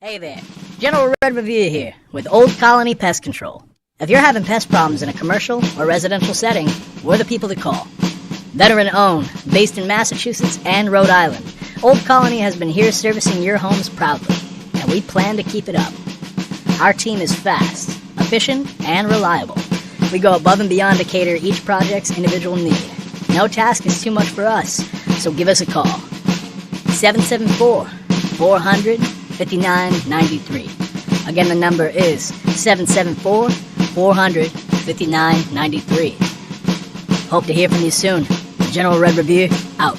Hey there, General Red Review here, with Old Colony Pest Control. If you're having pest problems in a commercial or residential setting, we're the people to call. Veteran-owned, based in Massachusetts and Rhode Island, Old Colony has been here servicing your homes proudly, and we plan to keep it up. Our team is fast, efficient, and reliable. We go above and beyond to cater each project's individual need. No task is too much for us, so give us a call. 774-400-5993. Again, the number is 774-400-5993. Hope to hear from you soon. General Red Review, out.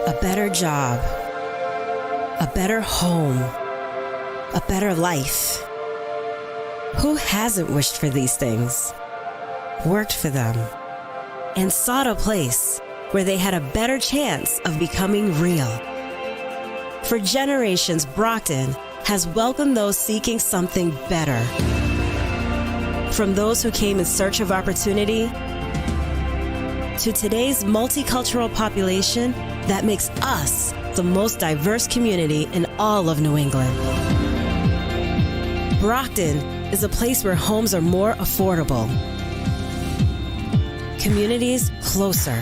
A better job, a better home, a better life. Who hasn't wished for these things, worked for them, and sought a place where they had a better chance of becoming real? For generations, Brockton has welcomed those seeking something better. From those who came in search of opportunity to today's multicultural population that makes us the most diverse community in all of New England. Brockton is a place where homes are more affordable, communities closer,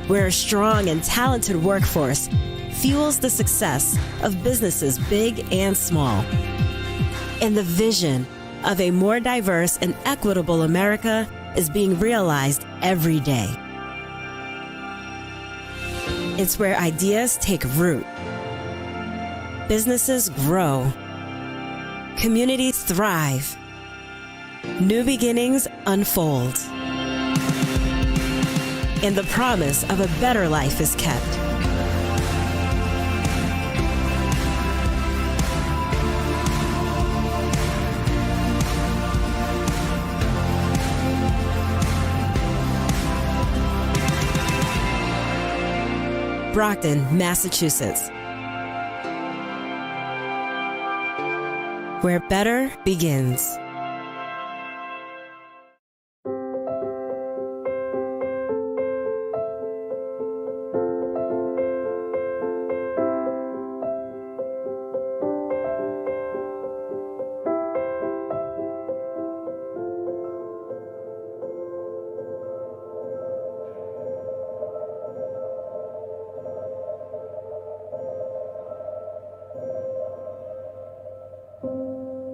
where a strong and talented workforce fuels the success of businesses big and small, and the vision of a more diverse and equitable America is being realized every day. It's where ideas take root, businesses grow, communities thrive, new beginnings unfold, and the promise of a better life is kept. Brockton, Massachusetts, where better begins.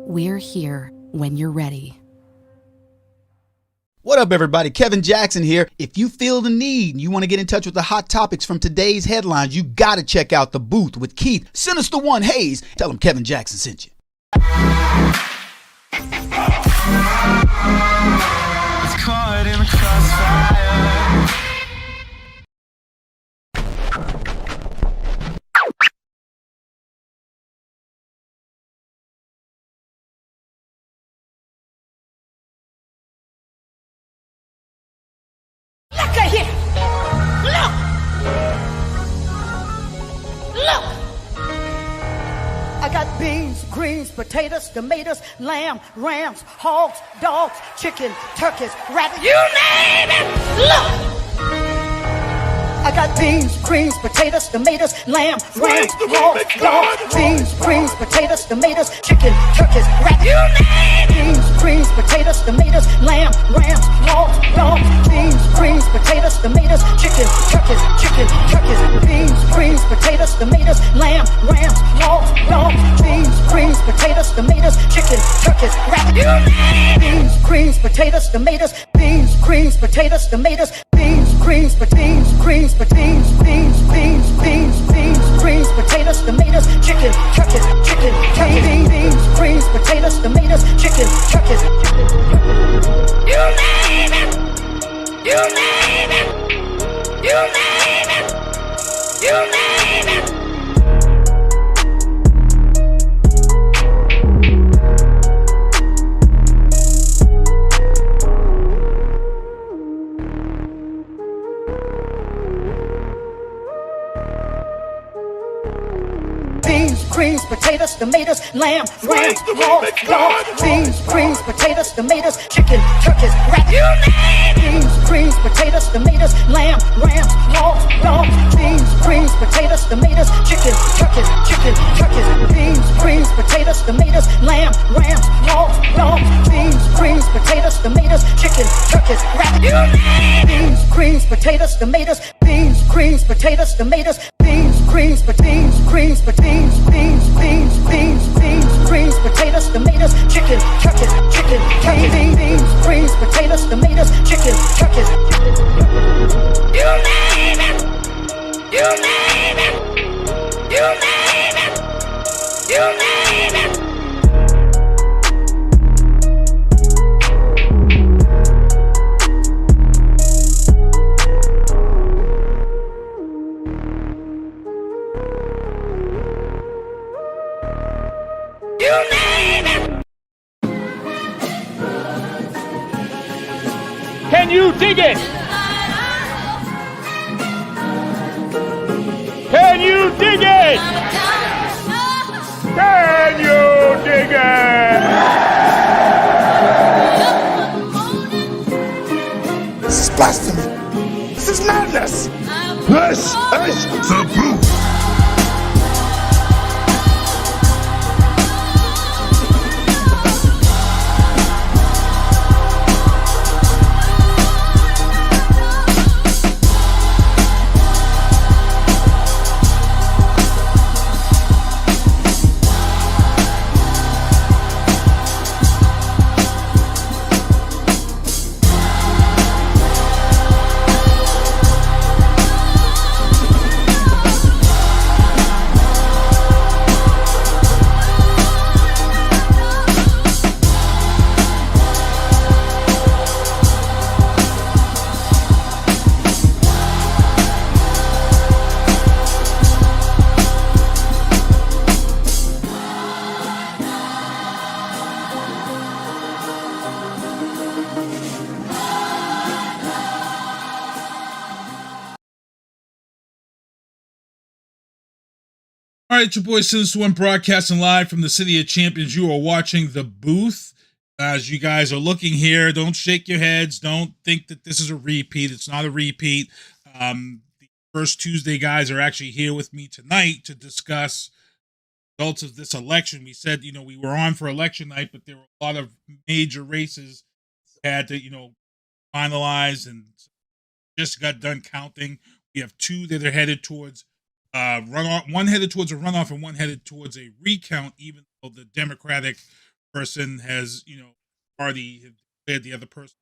We're here when you're ready. What up, everybody? Kevin Jackson here. If you feel the need and you want to get in touch with the hot topics from today's headlines, you got to check out The Booth with Keith Sinister One Hayes. Tell him Kevin Jackson sent you. It's caught in the crossfire. Look at here! Look! Look! I got beans, greens, potatoes, tomatoes, lamb, rams, hogs, dogs, chicken, turkeys, rabbits, you name it! Look! I got beans, greens, potatoes, tomatoes, lamb, rams, hogs, dogs, beans, greens, potatoes, tomatoes, chicken, turkeys, rabbits, you name it! Beans, greens, potatoes, tomatoes, lamb, rams, hogs, dogs, beans, greens, potatoes, tomatoes, chicken, turkeys, beans, greens, potatoes, tomatoes, lamb, rams, hogs, dogs, beans, greens, potatoes, tomatoes, chicken, turkeys, rabbits, you name it! Beans, greens, potatoes, tomatoes, beans, greens, potatoes, tomatoes, beans, greens, beans, greens, beans, beans, beans, beans, beans, greens, potatoes, tomatoes, chicken, turkeys, beans, greens, potatoes, tomatoes, chicken, turkeys. You name it! You name it! You name it! You name it! greens, potatoes, tomatoes, lamb, ram, hog, dog, beans, greens, potatoes, tomatoes, chicken, turkeys, rabbit. You name it. Beans, greens, potatoes, tomatoes, lamb, ram, hog, dog, beans, greens, potatoes, tomatoes, chicken, turkeys, beans, greens, potatoes, tomatoes, lamb, ram, hog, dog, beans, greens, potatoes, tomatoes, chicken, turkeys, rabbit. You name it. Beans, greens, potatoes, tomatoes, beans, greens, potatoes, tomatoes, beans, greens, beans, greens, beans, beans, beans, beans, beans, greens, potatoes, tomatoes, chicken, turkeys, beans, greens, potatoes, tomatoes, chicken, turkeys. You name it. You name it. You name it. You name it. You name it! Can you dig it? Can you dig it? Can you dig it? This is blasphemy. This is madness. This is the booth. All right, your boy Sinister One broadcasting live from the City of Champions. You are watching The Booth. As you guys are looking here, don't shake your heads. Don't think that this is a repeat. It's not a repeat. The First Tuesday guys are actually here with me tonight to discuss results of this election. We said, we were on for election night, but there were a lot of major races had to, finalize and just got done counting. We have two that are headed towards runoff, one headed towards a runoff and one headed towards a recount, even though the Democratic person has, already declared the other person.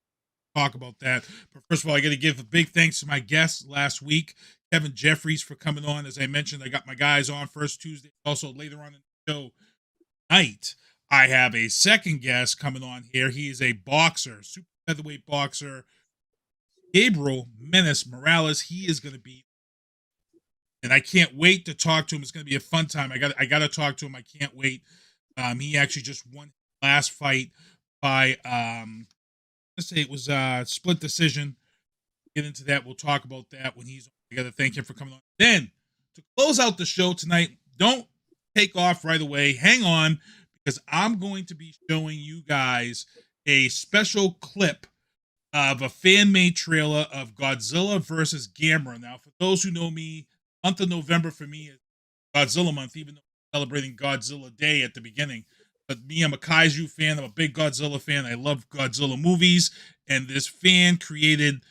Talk about that. But first of all, I got to give a big thanks to my guest last week, Kevin Jefferies, for coming on. As I mentioned, I got my guys on First Tuesday. Also, later on in the show tonight, I have a second guest coming on here. He is a boxer, super featherweight boxer, Gabriel Menace Morales. He is going to be, and I can't wait to talk to him. It's going to be a fun time. I got to talk to him. I can't wait. He actually just won his last fight by let's say it was split decision. Get into that. We'll talk about that when he's on. I got to thank him for coming on. Then to close out the show tonight, don't take off right away. Hang on, because I'm going to be showing you guys a special clip of a fan-made trailer of Godzilla versus Gamera. Now, for those who know me, month of November for me is Godzilla month, even though we're celebrating Godzilla Day at the beginning. But me, I'm a Kaiju fan. I'm a big Godzilla fan. I love Godzilla movies. And this fan created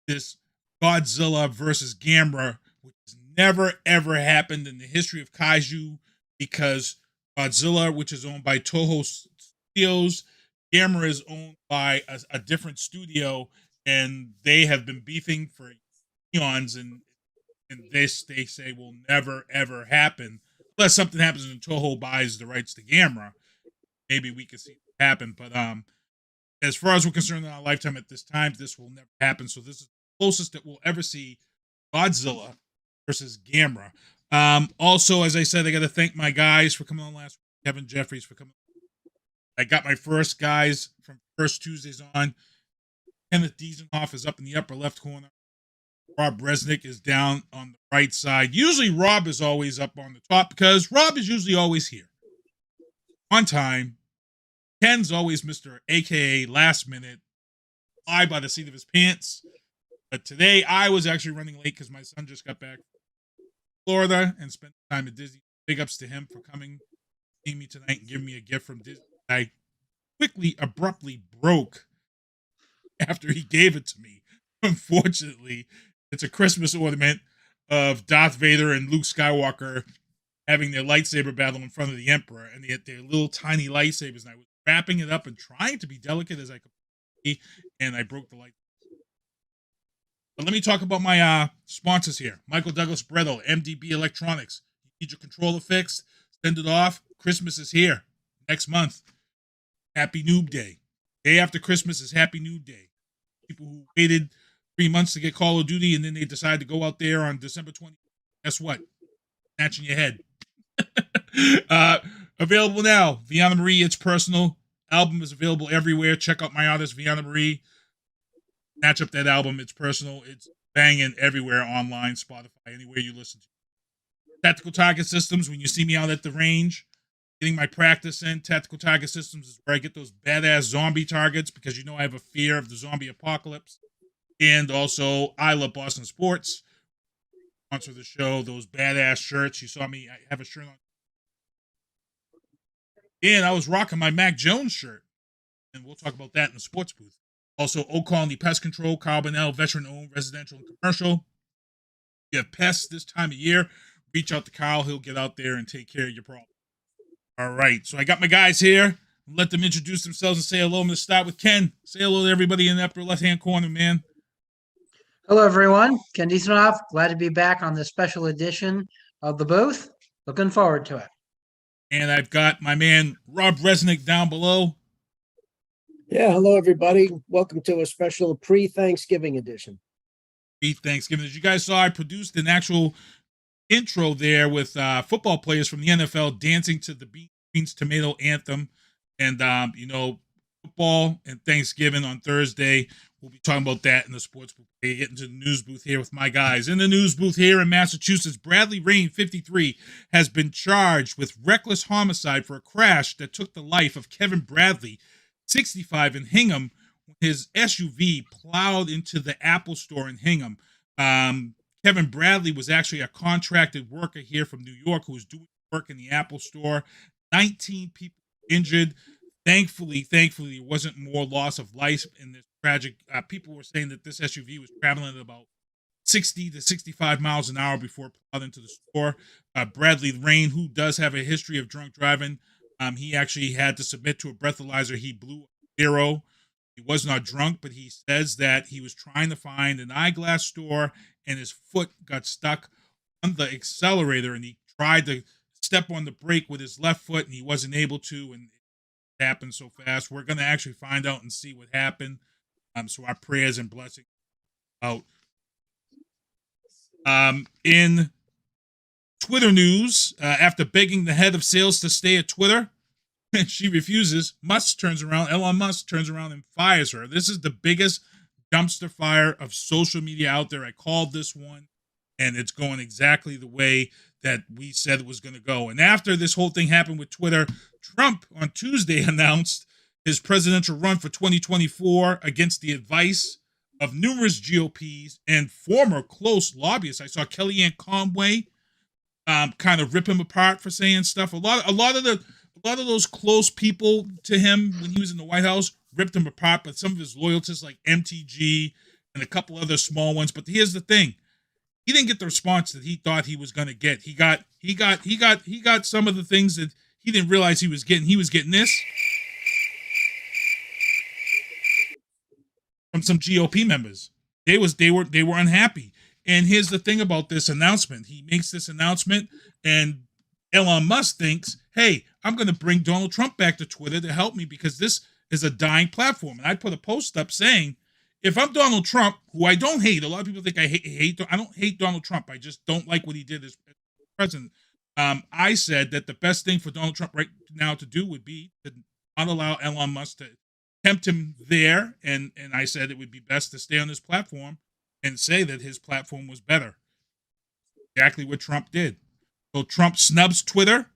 this Godzilla versus Gamera, which has never, ever happened in the history of Kaiju, because Godzilla, which is owned by Toho Studios, Gamera is owned by a different studio, and they have been beefing for eons, and this, they say, will never, ever happen unless something happens and Toho buys the rights to Gamera. Maybe we could see it happen, but as far as we're concerned in our lifetime at this time, this will never happen. So this is the closest that we'll ever see Godzilla versus Gamera. Also, as I said, I got to thank my guys for coming on last week. Kevin Jefferies for coming on. I got my first guys from First Tuesdays on. Kenneth Diesenhof is up in the upper left corner. Rob Resnick is down on the right side. Usually Rob is always up on the top because Rob is usually always here. On time. Ken's always Mr. AKA last minute, fly by the seat of his pants. But today I was actually running late because my son just got back from Florida and spent time at Disney. Big ups to him for coming, seeing me tonight and giving me a gift from Disney. I quickly, abruptly broke after he gave it to me. Unfortunately, it's a Christmas ornament of Darth Vader and Luke Skywalker having their lightsaber battle in front of the Emperor, and they had their little tiny lightsabers, and I was wrapping it up and trying to be delicate as I could be, and I broke the light. But let me talk about my sponsors here. Michael Douglas Brettel, MDB Electronics. You need your controller fixed? Send it off. Christmas is here next month. Happy Noob Day. Day after Christmas is Happy Noob Day. People who waited 3 months to get Call of Duty and then they decide to go out there on December 20th. Guess what? Snatching your head. Available now. Viana Marie, It's Personal. Album is available everywhere. Check out my artist, Viana Marie. Snatch up that album. It's personal. It's banging everywhere online, Spotify, anywhere you listen to. Tactical Target Systems. When you see me out at the range, getting my practice in, Tactical Target Systems is where I get those badass zombie targets because you know I have a fear of the zombie apocalypse. And also, I Love Boston Sports. Sponsor the show. Those badass shirts. You saw me. I have a shirt on. And I was rocking my Mac Jones shirt. And we'll talk about that in the sports booth. Also, Old Colony Pest Control, Carbonell, veteran-owned, residential and commercial. You have pests this time of year, reach out to Kyle. He'll get out there and take care of your problem. All right, so I got my guys here. Let them introduce themselves and say hello. I'm going to start with Ken. Say hello to everybody in the upper left-hand corner, man. Hello, everyone. Ken Diesenhof. Glad to be back on this special edition of the booth. Looking forward to it. And I've got my man, Rob Resnick, down below. Yeah, hello, everybody. Welcome to a special pre-Thanksgiving edition. Pre-Thanksgiving. As you guys saw, I produced an actual intro there with football players from the NFL dancing to the Beans Tomato Anthem. And, football and Thanksgiving on Thursday. We'll be talking about that in the sports booth. Get into the news booth here with my guys. In the news booth here in Massachusetts, Bradley Rein, 53, has been charged with reckless homicide for a crash that took the life of Kevin Bradley, 65, in Hingham, when his SUV plowed into the Apple store in Hingham. Kevin Bradley was actually a contracted worker here from New York who was doing work in the Apple store. 19 people injured. Thankfully, there wasn't more loss of life in this tragic. People were saying that this SUV was traveling at about 60 to 65 miles an hour before it plowed into the store. Bradley Rein, who does have a history of drunk driving, he actually had to submit to a breathalyzer. He blew 0. He was not drunk, but he says that he was trying to find an eyeglass store and his foot got stuck on the accelerator and he tried to step on the brake with his left foot and he wasn't able to, and it happened so fast. We're going to actually find out and see what happened. So our prayers and blessings out. In Twitter news, after begging the head of sales to stay at Twitter, and she refuses, Elon Musk turns around and fires her. This is the biggest dumpster fire of social media out there. I called this one, and it's going exactly the way that we said it was going to go. And after this whole thing happened with Twitter, Trump on Tuesday announced his presidential run for 2024 against the advice of numerous GOPs and former close lobbyists. I saw Kellyanne Conway kind of rip him apart for saying stuff. A lot of those close people to him when he was in the White House ripped him apart, but some of his loyalists like MTG and a couple other small ones. But here's the thing. He didn't get the response that he thought he was going to get. He got some of the things that he didn't realize he was getting. He was getting this from some GOP members. They were unhappy. And here's the thing about this announcement. He makes this announcement and Elon Musk thinks, hey, I'm going to bring Donald Trump back to Twitter to help me because this is a dying platform. And I put a post up saying, if I'm Donald Trump, who I don't hate, a lot of people think I don't hate Donald Trump. I just don't like what he did as president. I said that the best thing for Donald Trump right now to do would be to not allow Elon Musk to tempt him there. And I said it would be best to stay on this platform and say that his platform was better. Exactly what Trump did. So Trump snubs Twitter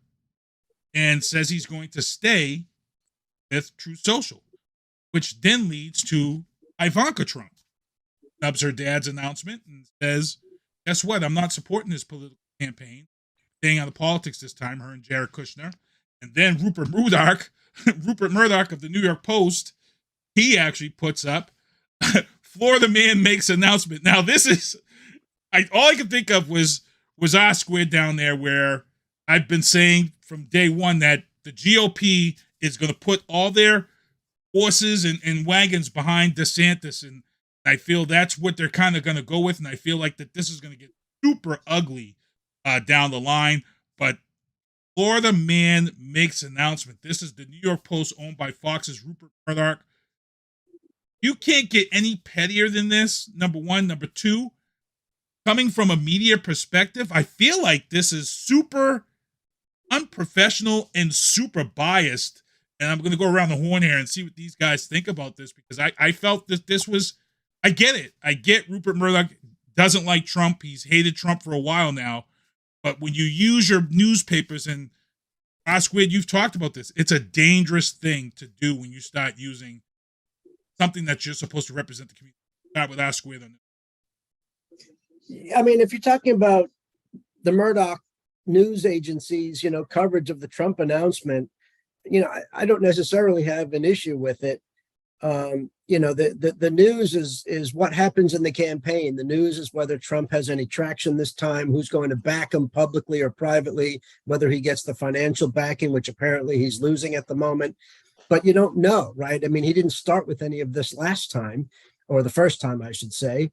and says he's going to stay with Truth Social, which then leads to Ivanka Trump. Snubs her dad's announcement and says, guess what? I'm not supporting this political campaign. Staying out of politics this time, her and Jared Kushner. And then Rupert Murdoch of the New York Post, he actually puts up, Florida man makes announcement. Now this is, all I could think of was R squared down there, where I've been saying from day one that the GOP is going to put all their horses and wagons behind DeSantis, and I feel that's what they're kind of going to go with, and I feel like that this is going to get super ugly down the line. But Florida man makes announcement. This is the New York Post, owned by Fox's Rupert Murdoch. You can't get any pettier than this, number one. Number two, coming from a media perspective, I feel like this is super unprofessional and super biased. And I'm going to go around the horn here and see what these guys think about this, because I felt that this was, I get it. I get Rupert Murdoch doesn't like Trump. He's hated Trump for a while now. But when you use your newspapers, and Osquid, you've talked about this, it's a dangerous thing to do when you start using something that you're supposed to represent the community. Start with Osquid on this. I mean, if you're talking about the Murdoch news agencies, coverage of the Trump announcement, I don't necessarily have an issue with it. The news is what happens in the campaign. The news is whether Trump has any traction this time, who's going to back him publicly or privately, whether he gets the financial backing, which apparently he's losing at the moment. But you don't know, right? I mean, he didn't start with any of this last time, or the first time, I should say.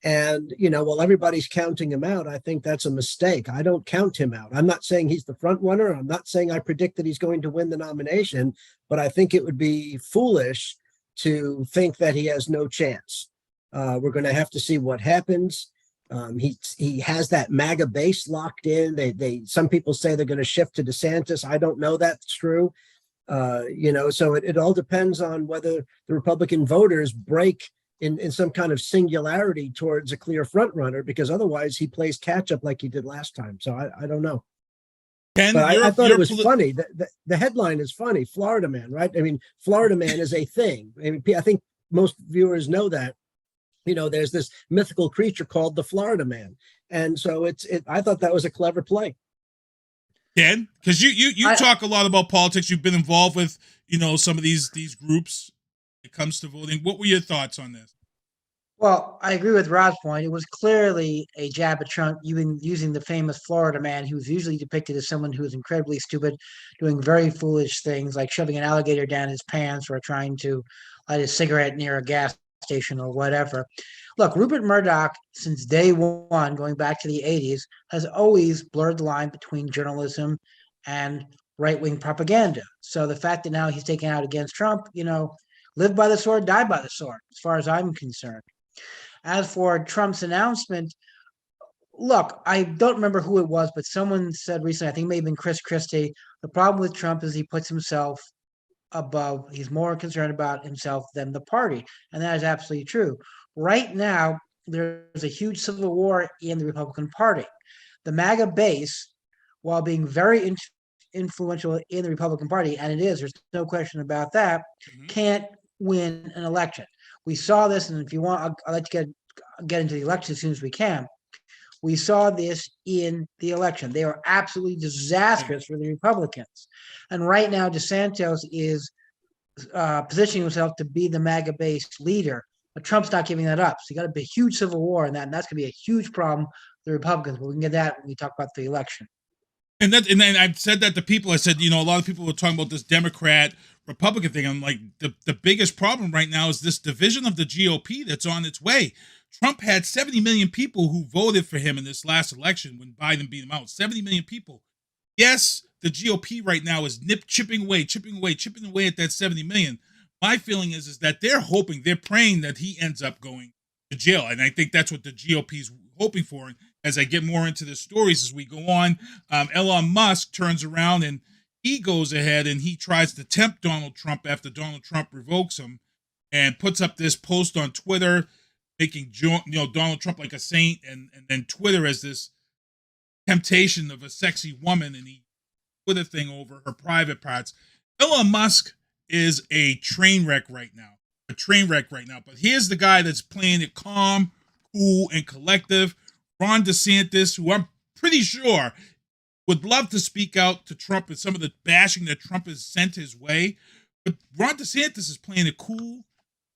And, while everybody's counting him out, I think that's a mistake. I don't count him out. I'm not saying he's the front runner. I'm not saying I predict that he's going to win the nomination, but I think it would be foolish to think that he has no chance. We're going to have to see what happens. He has that MAGA base locked in. Some people say they're going to shift to DeSantis. I don't know that's true. So it all depends on whether the Republican voters break in some kind of singularity towards a clear front runner, because otherwise he plays catch up like he did last time. So I don't know. Ken, but I thought it was funny. The headline is funny. Florida man, right? I mean, Florida man is a thing. I mean, I think most viewers know that. There's this mythical creature called the Florida man, and so I thought that was a clever play. Ken, because you talk a lot about politics. You've been involved with some of these groups when it comes to voting. What were your thoughts on this? Well, I agree with Rob's point. It was clearly a jab at Trump, even using the famous Florida man, who was usually depicted as someone who is incredibly stupid, doing very foolish things like shoving an alligator down his pants or trying to light a cigarette near a gas station or whatever. Look, Rupert Murdoch, since day one, going back to the 80s, has always blurred the line between journalism and right-wing propaganda. So the fact that now he's taken out against Trump, live by the sword, die by the sword, as far as I'm concerned. As for Trump's announcement, look, I don't remember who it was, but someone said recently, I think it may have been Chris Christie, the problem with Trump is he puts himself above, he's more concerned about himself than the party. And that is absolutely true. Right now, there's a huge civil war in the Republican Party. The MAGA base, while being very influential in the Republican Party, and it is, there's no question about that, can't win an election. We saw this, and if you want, I'll let you get into the election as soon as we can. We saw this in the election. They were absolutely disastrous for the Republicans. And right now, DeSantis is positioning himself to be the MAGA-based leader, but Trump's not giving that up. So you got a big, huge civil war in that, and that's going to be a huge problem for the Republicans. But we can get that when we talk about the election. And then I've said that to people. I said, a lot of people were talking about this Democrat-Republican thing. I'm like, the biggest problem right now is this division of the GOP that's on its way. Trump had 70 million people who voted for him in this last election when Biden beat him out. 70 million people. Yes, the GOP right now is chipping away at that 70 million. My feeling is that they're praying that he ends up going to jail. And I think that's what the GOP is hoping for. And as I get more into the stories as we go on, Elon Musk turns around and he goes ahead and he tries to tempt Donald Trump after Donald Trump revokes him and puts up this post on Twitter, making Donald Trump like a saint, and then Twitter as this temptation of a sexy woman, and he Twitter thing over her private parts. Elon Musk is a train wreck right now. But here's the guy that's playing it calm, cool, and collective. Ron DeSantis, who I'm pretty sure would love to speak out to Trump and some of the bashing that Trump has sent his way. But Ron DeSantis is playing it cool,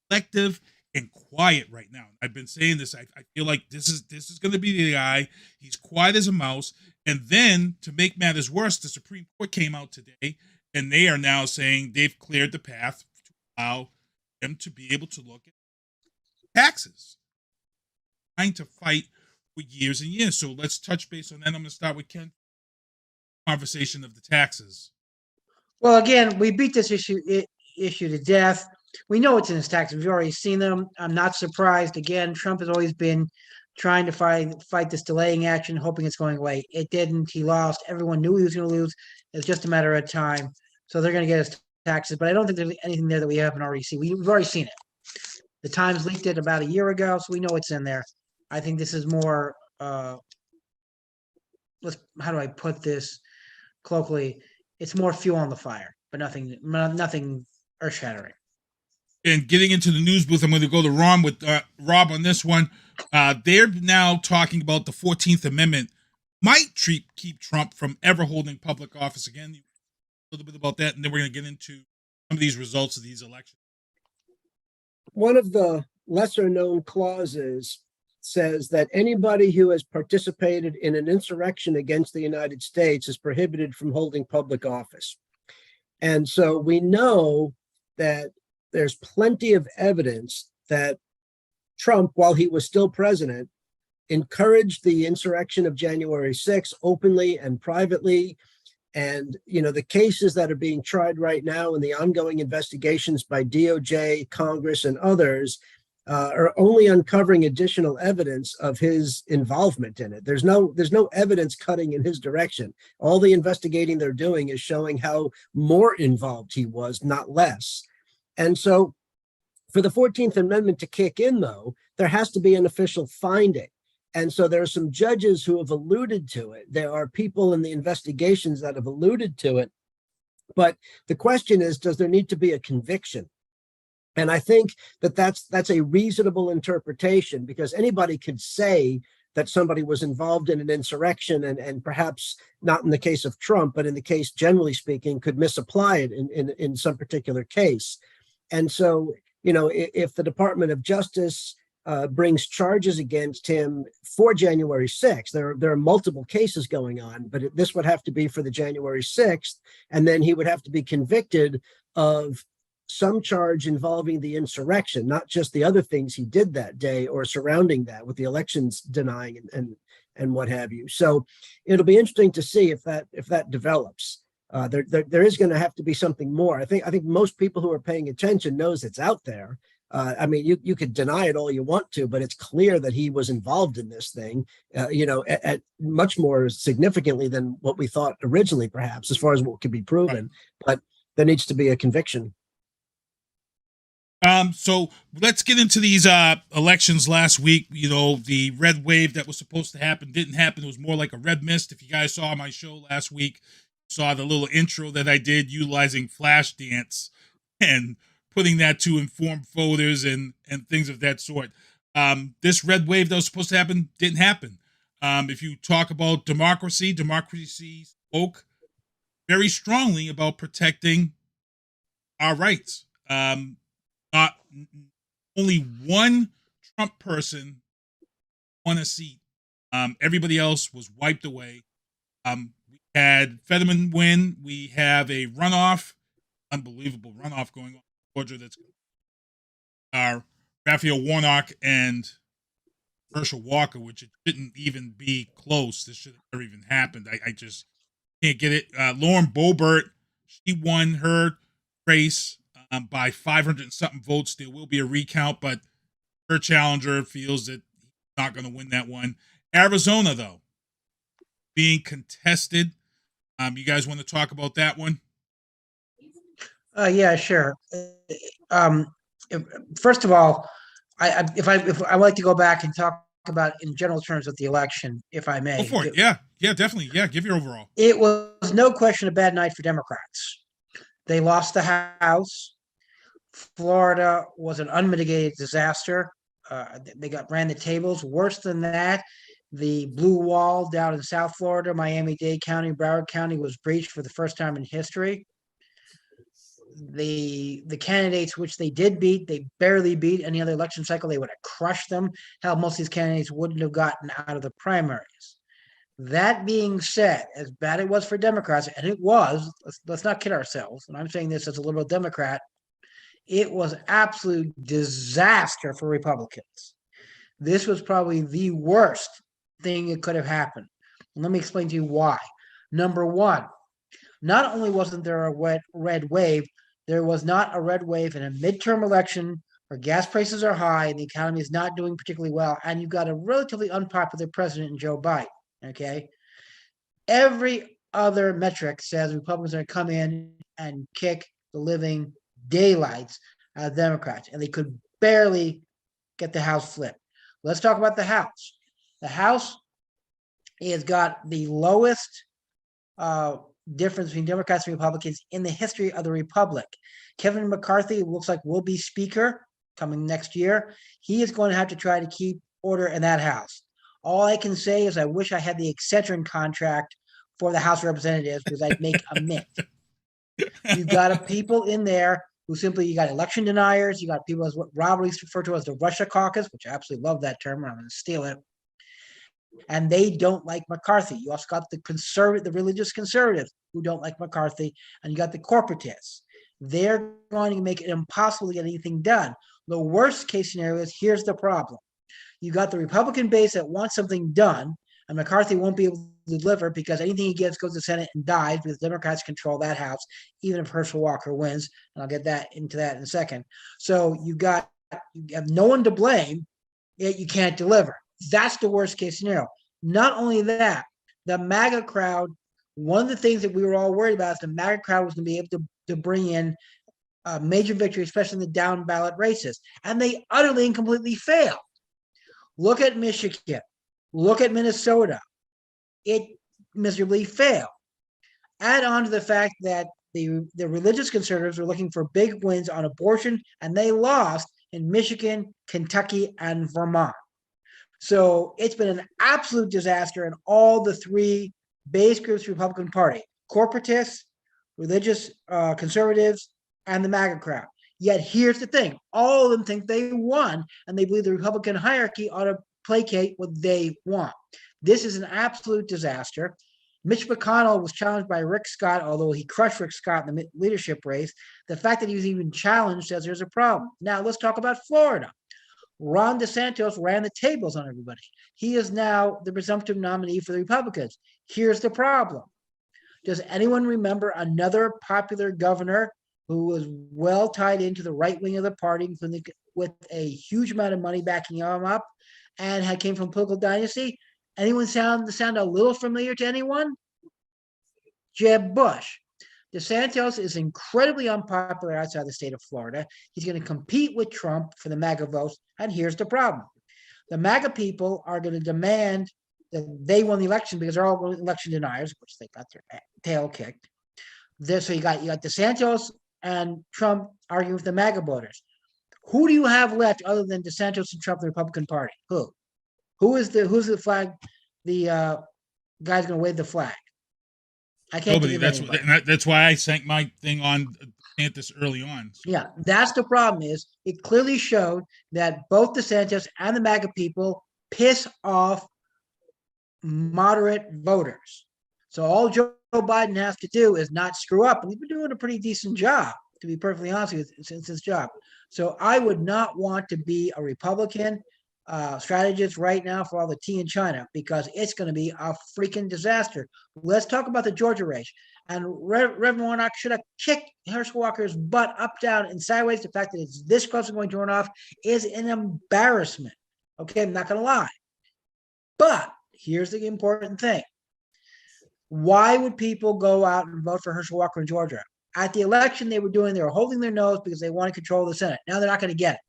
collective, and quiet right now. I've been saying this. I feel like this is going to be the guy. He's quiet as a mouse. And then, to make matters worse, the Supreme Court came out today, and they are now saying they've cleared the path to allow them to be able to look at taxes. Trying to fight for years and years. So let's touch base on that. I'm going to start with Ken. Conversation of the taxes. Well, again, we beat this issue to death. We know it's in his taxes. We've already seen them. I'm not surprised. Again, Trump has always been trying to fight this delaying action, hoping it's going away. It didn't. He lost. Everyone knew he was going to lose. It's just a matter of time. So they're going to get his taxes. But I don't think there's anything there that we haven't already seen. We've already seen it. The Times leaked it about a year ago, so we know it's in there. I think this is more, how do I put this colloquially? It's more fuel on the fire, but nothing earth-shattering. And getting into the news booth, I'm going to go to Rob on this one. They're now talking about the 14th Amendment might keep Trump from ever holding public office again. A little bit about that, and then we're going to get into some of these results of these elections. One of the lesser-known clauses says that anybody who has participated in an insurrection against the United States is prohibited from holding public office. And so we know that there's plenty of evidence that Trump, while he was still president, encouraged the insurrection of January 6th openly and privately. And, the cases that are being tried right now and the ongoing investigations by DOJ, Congress, and others are only uncovering additional evidence of his involvement in it. There's no evidence cutting in his direction. All the investigating they're doing is showing how more involved he was, not less. And so for the 14th Amendment to kick in, though, there has to be an official finding. And so there are some judges who have alluded to it. There are people in the investigations that have alluded to it. But the question is, does there need to be a conviction? And I think that's a reasonable interpretation, because anybody could say that somebody was involved in an insurrection and perhaps not in the case of Trump, but in the case, generally speaking, could misapply it in some particular case. And so, if the Department of Justice brings charges against him for January 6th, there are multiple cases going on, but this would have to be for the January 6th, and then he would have to be convicted of some charge involving the insurrection, not just the other things he did that day or surrounding that with the elections denying and what have you. So it'll be interesting to see if that develops. There is going to have to be something more. I think most people who are paying attention knows it's out there. You could deny it all you want to, but it's clear that he was involved in this thing, at much more significantly than what we thought originally, perhaps, as far as what could be proven. Right. But there needs to be a conviction. So let's get into these elections last week. The red wave that was supposed to happen didn't happen. It was more like a red mist. If you guys saw my show last week, saw the little intro that I did utilizing Flashdance and putting that to inform voters and things of that sort. This red wave that was supposed to happen didn't happen. If you talk about democracy spoke very strongly about protecting our rights. Only one Trump person won a seat. Everybody else was wiped away. We had Fetterman win. We have a runoff, unbelievable runoff going on in Georgia. That's Raphael Warnock and Herschel Walker, which it shouldn't even be close. This should have never even happened. I just can't get it. Lauren Boebert, she won her race by 500 and something votes. There will be a recount, but her challenger feels that he's not going to win that one. Arizona, though, being contested. You guys want to talk about that one? Yeah, sure. First of all, If I would like to go back and talk about in general terms of the election, if I may. Go for it. Yeah, definitely. Yeah, give your overall. It was no question a bad night for Democrats. They lost the House. Florida was an unmitigated disaster. They ran the tables. Worse than that, the blue wall down in South Florida, Miami-Dade County, Broward County was breached for the first time in history. The candidates which they did beat, they barely beat. Any other election cycle, they would have crushed them. Hell, most of these candidates wouldn't have gotten out of the primaries. That being said, as bad it was for Democrats, and it was, let's not kid ourselves, and I'm saying this as a liberal Democrat, it was absolute disaster for Republicans. This was probably the worst thing that could have happened. And let me explain to you why. Number one, not only wasn't there a red wave, there was not a red wave in a midterm election where gas prices are high and the economy is not doing particularly well, and you've got a relatively unpopular president in Joe Biden, okay? Every other metric says Republicans are going to come in and kick the living daylights out of Democrats, and they could barely get the House flipped. Let's talk about the House. The House has got the lowest difference between Democrats and Republicans in the history of the Republic. Kevin McCarthy, it looks like, will be Speaker coming next year. He is going to have to try to keep order in that House. All I can say is I wish I had the Excedrin contract for the House of Representatives because I'd make a mint. You've got people in there who simply, you got election deniers, you got people as what Rob used to refer to as the Russia caucus, which I absolutely love that term, and I'm going to steal it. And they don't like McCarthy. You also got the religious conservatives who don't like McCarthy, and you got the corporatists. They're going to make it impossible to get anything done. The worst case scenario is, here's the problem. You got the Republican base that wants something done, and McCarthy won't be able to deliver because anything he gets goes to the Senate and dies because Democrats control that House, even if Herschel Walker wins. And I'll get into that in a second. So you have no one to blame, yet you can't deliver. That's the worst case scenario. Not only that, the MAGA crowd, one of the things that we were all worried about is the MAGA crowd was going to be able to bring in a major victory, especially in the down ballot races. And they utterly and completely failed. Look at Michigan. Look at Minnesota. It miserably failed. Add on to the fact that the religious conservatives were looking for big wins on abortion, and they lost in Michigan, Kentucky, and Vermont. So it's been an absolute disaster in all the three base groups of the Republican Party: corporatists, religious conservatives, and the MAGA crowd. Yet here's the thing. All of them think they won, and they believe the Republican hierarchy ought to placate what they want. This is an absolute disaster. Mitch McConnell was challenged by Rick Scott, although he crushed Rick Scott in the leadership race. The fact that he was even challenged says there's a problem. Now let's talk about Florida. Ron DeSantis ran the tables on everybody. He is now the presumptive nominee for the Republicans. Here's the problem. Does anyone remember another popular governor who was well tied into the right wing of the party, with a huge amount of money backing him up, and came from political dynasty? Anyone sound a little familiar to anyone? Jeb Bush. DeSantis is incredibly unpopular outside the state of Florida. He's going to compete with Trump for the MAGA votes, and here's the problem. The MAGA people are going to demand that they won the election because they're all election deniers, which they got their tail kicked. So you got DeSantis and Trump arguing with the MAGA voters. Who do you have left other than DeSantis and Trump, the Republican Party? Who's the flag? The guy's going to wave the flag. I can't. Nobody. That's why I sank my thing on DeSantis early on. So. Yeah, that's the problem. Is it clearly showed that both DeSantis and the MAGA people piss off moderate voters. So all Joe Biden has to do is not screw up, and he's been doing a pretty decent job, to be perfectly honest with you, since his job. So I would not want to be a Republican strategist right now for all the tea in China, because it's going to be a freaking disaster. Let's talk about the Georgia race. And Reverend Warnock should have kicked Herschel Walker's butt up, down, and sideways. The fact that it's this close to going to run off is an embarrassment. Okay, I'm not going to lie. But here's the important thing. Why would people go out and vote for Herschel Walker in Georgia? At the election they were holding their nose because they want to control the Senate. Now they're not going to get it.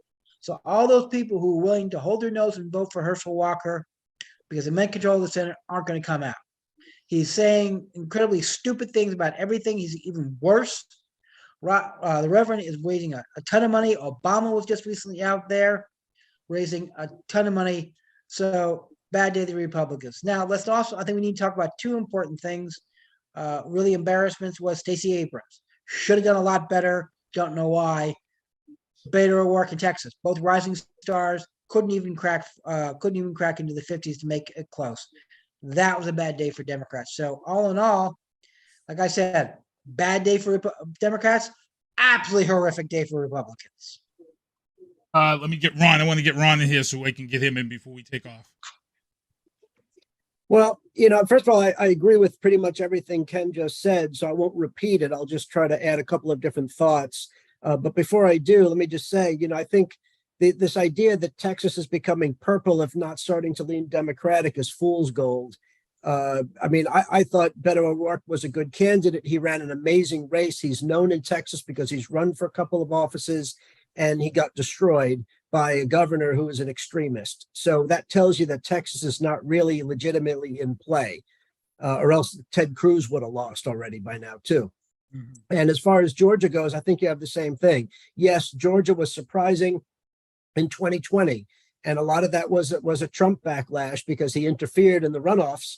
So all those people who are willing to hold their nose and vote for Herschel Walker because the men control the Senate aren't going to come out. He's saying incredibly stupid things about everything. He's even worse. The Reverend is raising a ton of money. Obama was just recently out there raising a ton of money. So bad day to the Republicans. Now, let's also, I think we need to talk about two important things. Really embarrassments was Stacey Abrams. Should have done a lot better. Don't know why. Beto O'Rourke in Texas, both rising stars, couldn't even crack into the 50s to make it close. That was a bad day for Democrats. So all in all, like I said, bad day for Democrats, absolutely horrific day for Republicans. Let me get Ron. I want to get Ron in here so I can get him in before we take off. Well, first of all, I agree with pretty much everything Ken just said, so I won't repeat it. I'll just try to add a couple of different thoughts. But before I do, let me just say, I think this idea that Texas is becoming purple, if not starting to lean Democratic, is fool's gold. I thought Beto O'Rourke was a good candidate. He ran an amazing race. He's known in Texas because he's run for a couple of offices, and he got destroyed by a governor who is an extremist. So that tells you that Texas is not really legitimately in play, or else Ted Cruz would have lost already by now, too. Mm-hmm. And as far as Georgia goes, I think you have the same thing. Yes, Georgia was surprising in 2020, and a lot of that was a Trump backlash because he interfered in the runoffs,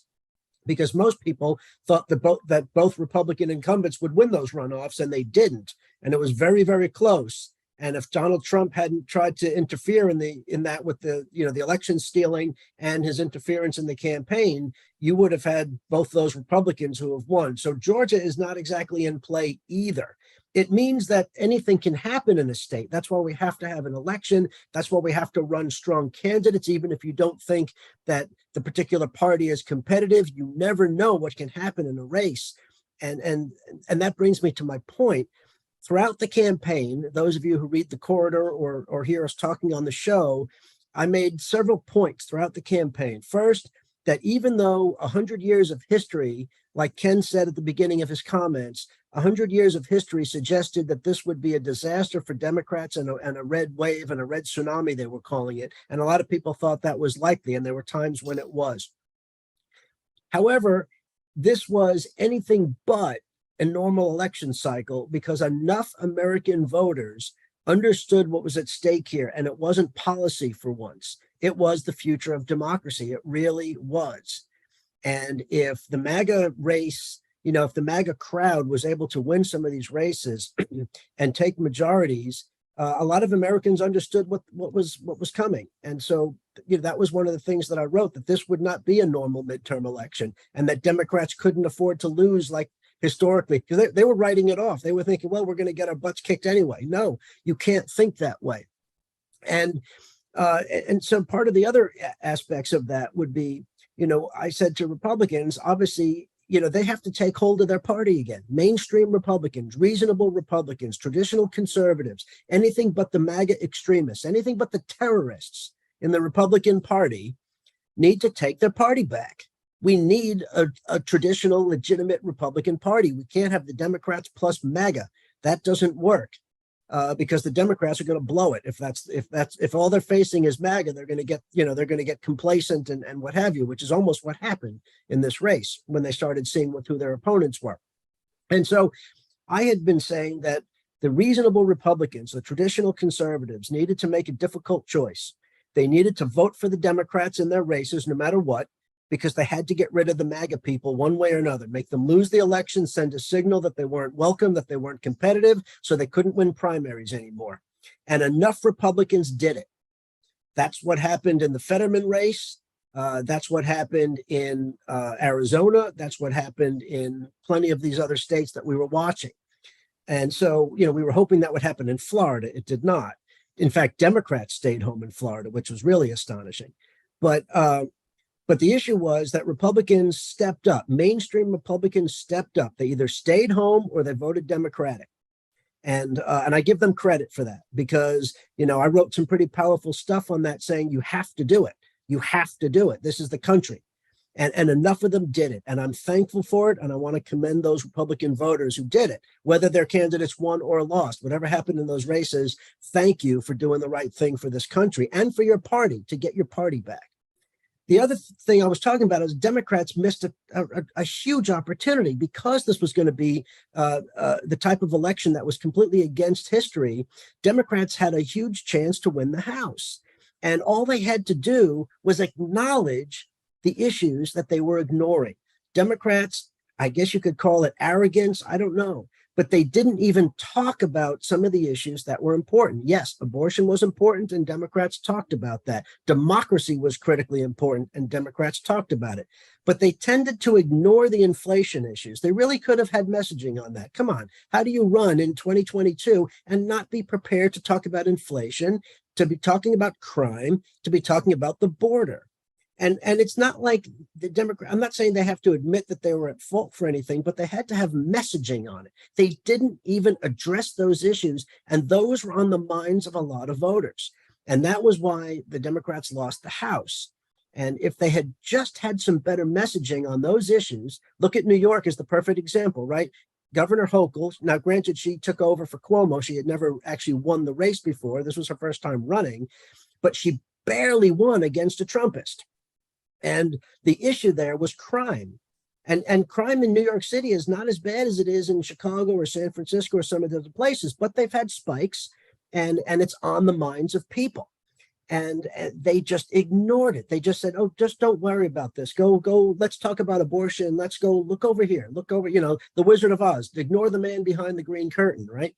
because most people thought that both Republican incumbents would win those runoffs, and they didn't. And it was very, very close. And if Donald Trump hadn't tried to interfere in that with the election stealing and his interference in the campaign, you would have had both those Republicans who have won. So Georgia is not exactly in play either. It means that anything can happen in a state. That's why we have to have an election. That's why we have to run strong candidates, even if you don't think that the particular party is competitive. You never know what can happen in a race. And that brings me to my point. Throughout the campaign, those of you who read The Corridor or hear us talking on the show, I made several points throughout the campaign. First, that even though 100 years of history, like Ken said at the beginning of his comments, 100 years of history suggested that this would be a disaster for Democrats and a red wave and a red tsunami, they were calling it. And a lot of people thought that was likely, and there were times when it was. However, this was anything but a normal election cycle because enough American voters understood what was at stake here, and it wasn't policy for once. It was the future of democracy. It really was. And if the MAGA race, if the MAGA crowd was able to win some of these races and take majorities, a lot of Americans understood what was coming. And so that was one of the things that I wrote, that this would not be a normal midterm election and that Democrats couldn't afford to lose like historically, because they were writing it off. They were thinking, well, we're going to get our butts kicked anyway. No, you can't think that way. And so part of the other aspects of that would be, I said to Republicans, obviously, they have to take hold of their party again. Mainstream Republicans, reasonable Republicans, traditional conservatives, anything but the MAGA extremists, anything but the terrorists in the Republican Party need to take their party back. We need a traditional, legitimate Republican Party. We can't have the Democrats plus MAGA. That doesn't work because the Democrats are going to blow it. If all they're facing is MAGA, they're going to get complacent and what have you, which is almost what happened in this race when they started seeing who their opponents were. And so I had been saying that the reasonable Republicans, the traditional conservatives, needed to make a difficult choice. They needed to vote for the Democrats in their races, no matter what, because they had to get rid of the MAGA people one way or another, make them lose the election, send a signal that they weren't welcome, that they weren't competitive, so they couldn't win primaries anymore. And enough Republicans did it. That's what happened in the Fetterman race. That's what happened in Arizona. That's what happened in plenty of these other states that we were watching. And so, we were hoping that would happen in Florida. It did not. In fact, Democrats stayed home in Florida, which was really astonishing. But the issue was that Republicans stepped up. Mainstream Republicans stepped up. They either stayed home or they voted Democratic. And I give them credit for that because, I wrote some pretty powerful stuff on that saying you have to do it. You have to do it. This is the country. And enough of them did it. And I'm thankful for it. And I want to commend those Republican voters who did it, whether their candidates won or lost, whatever happened in those races. Thank you for doing the right thing for this country and for your party to get your party back. The other thing I was talking about is Democrats missed a huge opportunity because this was going to be the type of election that was completely against history. Democrats had a huge chance to win the House. And all they had to do was acknowledge the issues that they were ignoring. Democrats, I guess you could call it arrogance, I don't know, but they didn't even talk about some of the issues that were important. Yes, abortion was important, and Democrats talked about that. Democracy was critically important, and Democrats talked about it. But they tended to ignore the inflation issues. They really could have had messaging on that. Come on, how do you run in 2022 and not be prepared to talk about inflation, to be talking about crime, to be talking about the border? And it's not like the Democrat, I'm not saying they have to admit that they were at fault for anything, but they had to have messaging on it. They didn't even address those issues, and those were on the minds of a lot of voters. And that was why the Democrats lost the House. And if they had just had some better messaging on those issues, look at New York as the perfect example, right? Governor Hochul, now granted, she took over for Cuomo. She had never actually won the race before. This was her first time running, but she barely won against a Trumpist. And the issue there was crime. And crime in New York City is not as bad as it is in Chicago or San Francisco or some of the other places, but they've had spikes, and it's on the minds of people. And they just ignored it. They just said, oh, just don't worry about this. Go, let's talk about abortion. Let's go look over here. Look over, the Wizard of Oz. Ignore the man behind the green curtain, right?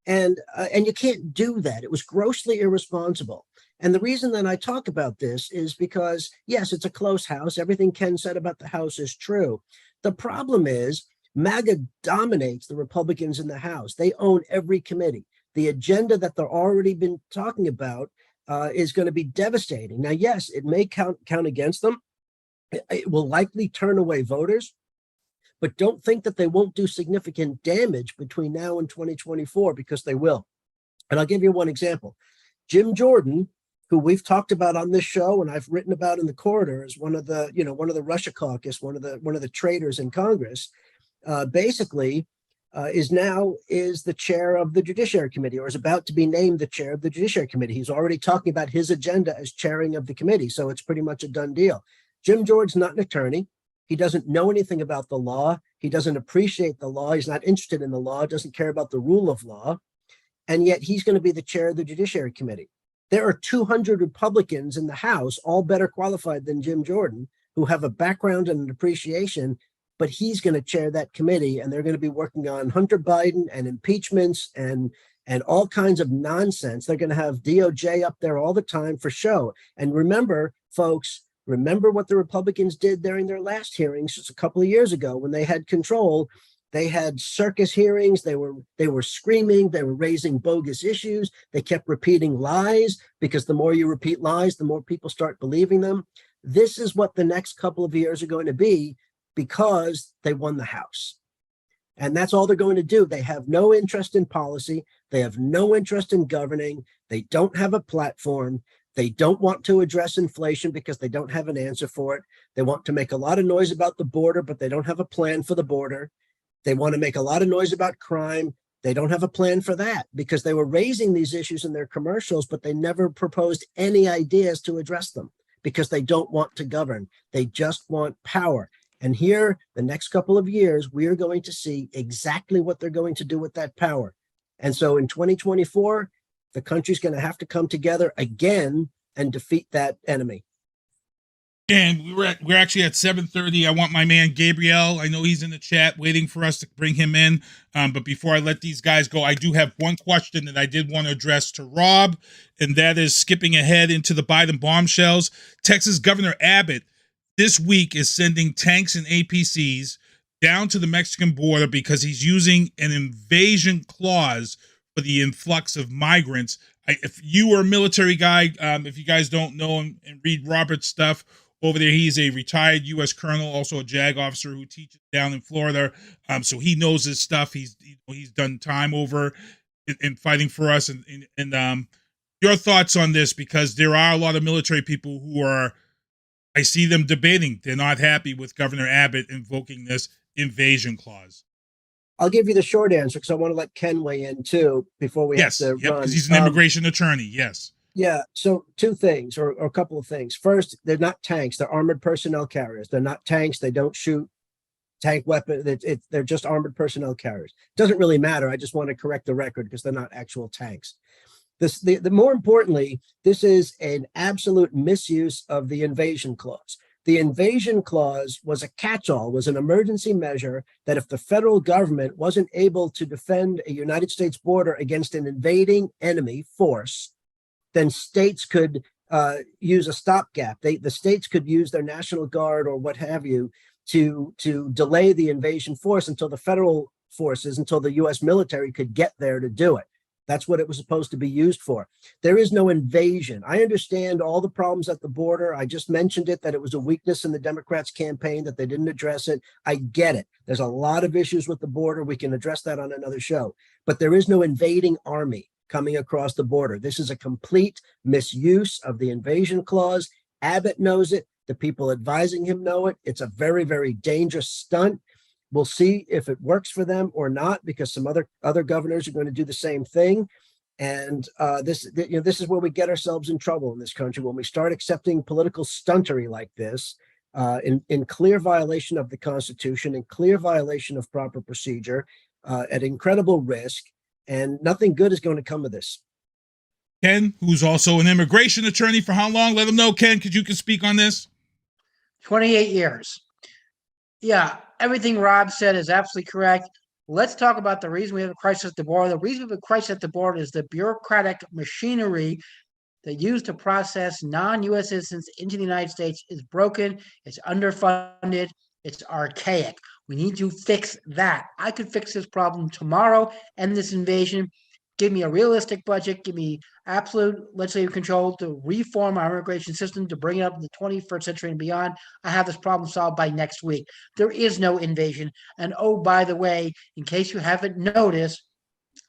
And you can't do that. It was grossly irresponsible. And the reason that I talk about this is because, yes, it's a close house. Everything Ken said about the House is true. The problem is MAGA dominates the Republicans in the House. They own every committee. The agenda that they're already been talking about is going to be devastating. Now, yes, it may count against them. It will likely turn away voters. But don't think that they won't do significant damage between now and 2024, because they will. And I'll give you one example. Jim Jordan, who we've talked about on this show and I've written about in the corridor as one of the Russia caucus, one of the traitors in Congress, basically is the chair of the Judiciary Committee, or is about to be named the chair of the Judiciary Committee. He's already talking about his agenda as chairing of the committee, so it's pretty much a done deal. Jim Jordan's not an attorney. He doesn't know anything about the law. He doesn't appreciate the law. He's not interested in the law, doesn't care about the rule of law. And yet he's going to be the chair of the Judiciary Committee. There are 200 Republicans in the House, all better qualified than Jim Jordan, who have a background and an appreciation, but he's going to chair that committee, and they're going to be working on Hunter Biden and impeachments and all kinds of nonsense. They're going to have DOJ up there all the time for show. And remember, folks, remember what the Republicans did during their last hearings just a couple of years ago when they had control. They had circus hearings. They were screaming. They were raising bogus issues. They kept repeating lies, because the more you repeat lies, the more people start believing them. This is what the next couple of years are going to be, because they won the House. And that's all they're going to do. They have no interest in policy. They have no interest in governing. They don't have a platform. They don't want to address inflation because they don't have an answer for it. They want to make a lot of noise about the border, but they don't have a plan for the border. They want to make a lot of noise about crime. They don't have a plan for that, because they were raising these issues in their commercials, but they never proposed any ideas to address them, because they don't want to govern. They just want power. And here, the next couple of years, we are going to see exactly what they're going to do with that power. And so in 2024, the country's going to have to come together again and defeat that enemy. And we're actually at 7:30. I want my man Gabriel. I know he's in the chat waiting for us to bring him in. But before I let these guys go, I do have one question that I did want to address to Rob, and that is skipping ahead into the Biden bombshells. Texas Governor Abbott this week is sending tanks and APCs down to the Mexican border because he's using an invasion clause for the influx of migrants. If you are a military guy, if you guys don't know him and read Robert's stuff over there, he's a retired U.S. colonel, also a JAG officer who teaches down in Florida. So he knows his stuff. He's done time over in fighting for us. And your thoughts on this, because there are a lot of military people who are I see them debating. They're not happy with Governor Abbott invoking this invasion clause. I'll give you the short answer because I want to let Ken weigh in too before we have to run. Because he's an immigration attorney. Yes. Yeah. So two things or a couple of things. First, they're not tanks. They're armored personnel carriers. They're not tanks. They don't shoot tank weapons. They're just armored personnel carriers. Doesn't really matter. I just want to correct the record because they're not actual tanks. The more importantly, this is an absolute misuse of the invasion clause. The invasion clause was a catch-all, was an emergency measure that if the federal government wasn't able to defend a United States border against an invading enemy force, then states could use a stopgap. The states could use their National Guard or what have you to delay the invasion force until the federal forces, until the U.S. military could get there to do it. That's what it was supposed to be used for. There is no invasion. I understand all the problems at the border. I just mentioned it, that it was a weakness in the Democrats' campaign, that they didn't address it. I get it. There's a lot of issues with the border. We can address that on another show. But there is no invading army coming across the border. This is a complete misuse of the invasion clause. Abbott knows it. The people advising him know it. It's a very, very dangerous stunt. We'll see if it works for them or not, because some other governors are going to do the same thing. And this is where we get ourselves in trouble in this country, when we start accepting political stuntery like this, in clear violation of the Constitution, in clear violation of proper procedure, at incredible risk, and nothing good is going to come of this. Ken, who's also an immigration attorney, for how long? Let him know, Ken, because you can speak on this. 28 years. Yeah, everything Rob said is absolutely correct. Let's talk about the reason we have a crisis at the border. The reason we have a crisis at the border is the bureaucratic machinery that used to process non-U.S. citizens into the United States is broken, it's underfunded, it's archaic. We need to fix that. I could fix this problem tomorrow, end this invasion. Give me a realistic budget. Give me absolute legislative control to reform our immigration system, to bring it up in the 21st century and beyond. I have this problem solved by next week. There is no invasion. And oh, by the way, in case you haven't noticed,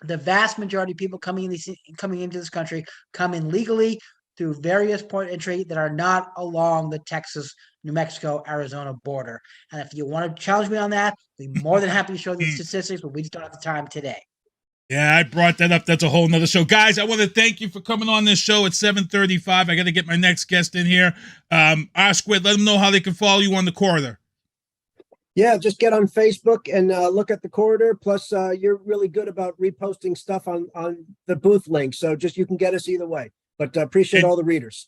the vast majority of people coming into this country come in legally through various port entry that are not along the Texas, New Mexico, Arizona border. And if you want to challenge me on that, I'd be more than happy to show the statistics, but we just don't have the time today. Yeah, I brought that up. That's a whole nother show. Guys, I want to thank you for coming on this show at 7:35. I got to get my next guest in here. R-Squid, let them know how they can follow you on the corridor. Yeah, just get on Facebook and look at the corridor. Plus, you're really good about reposting stuff on the booth link. So just you can get us either way. But appreciate all the readers.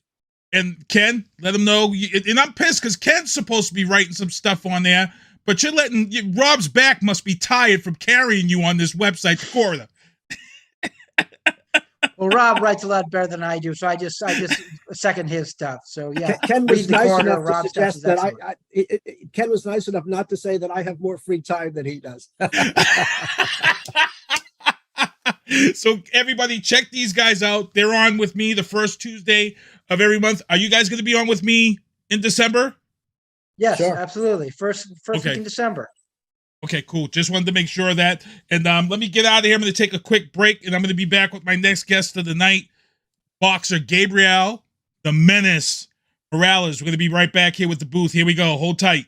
And Ken, let them know. And I'm pissed because Ken's supposed to be writing some stuff on there. But you're letting Rob's back must be tired from carrying you on this website, the corridor. Well, Rob writes a lot better than I do, so I just second his stuff. So yeah, Ken was nice enough to suggest that Ken was nice enough not to say that I have more free time than he does. So everybody, check these guys out. They're on with me the first Tuesday of every month. Are you guys going to be on with me in December? Yes, sure. Absolutely. First week in December. Okay, cool. Just wanted to make sure of that. And let me get out of here. I'm going to take a quick break, and I'm going to be back with my next guest of the night, boxer Gabriel, the Menace Morales. We're going to be right back here with the booth. Here we go. Hold tight.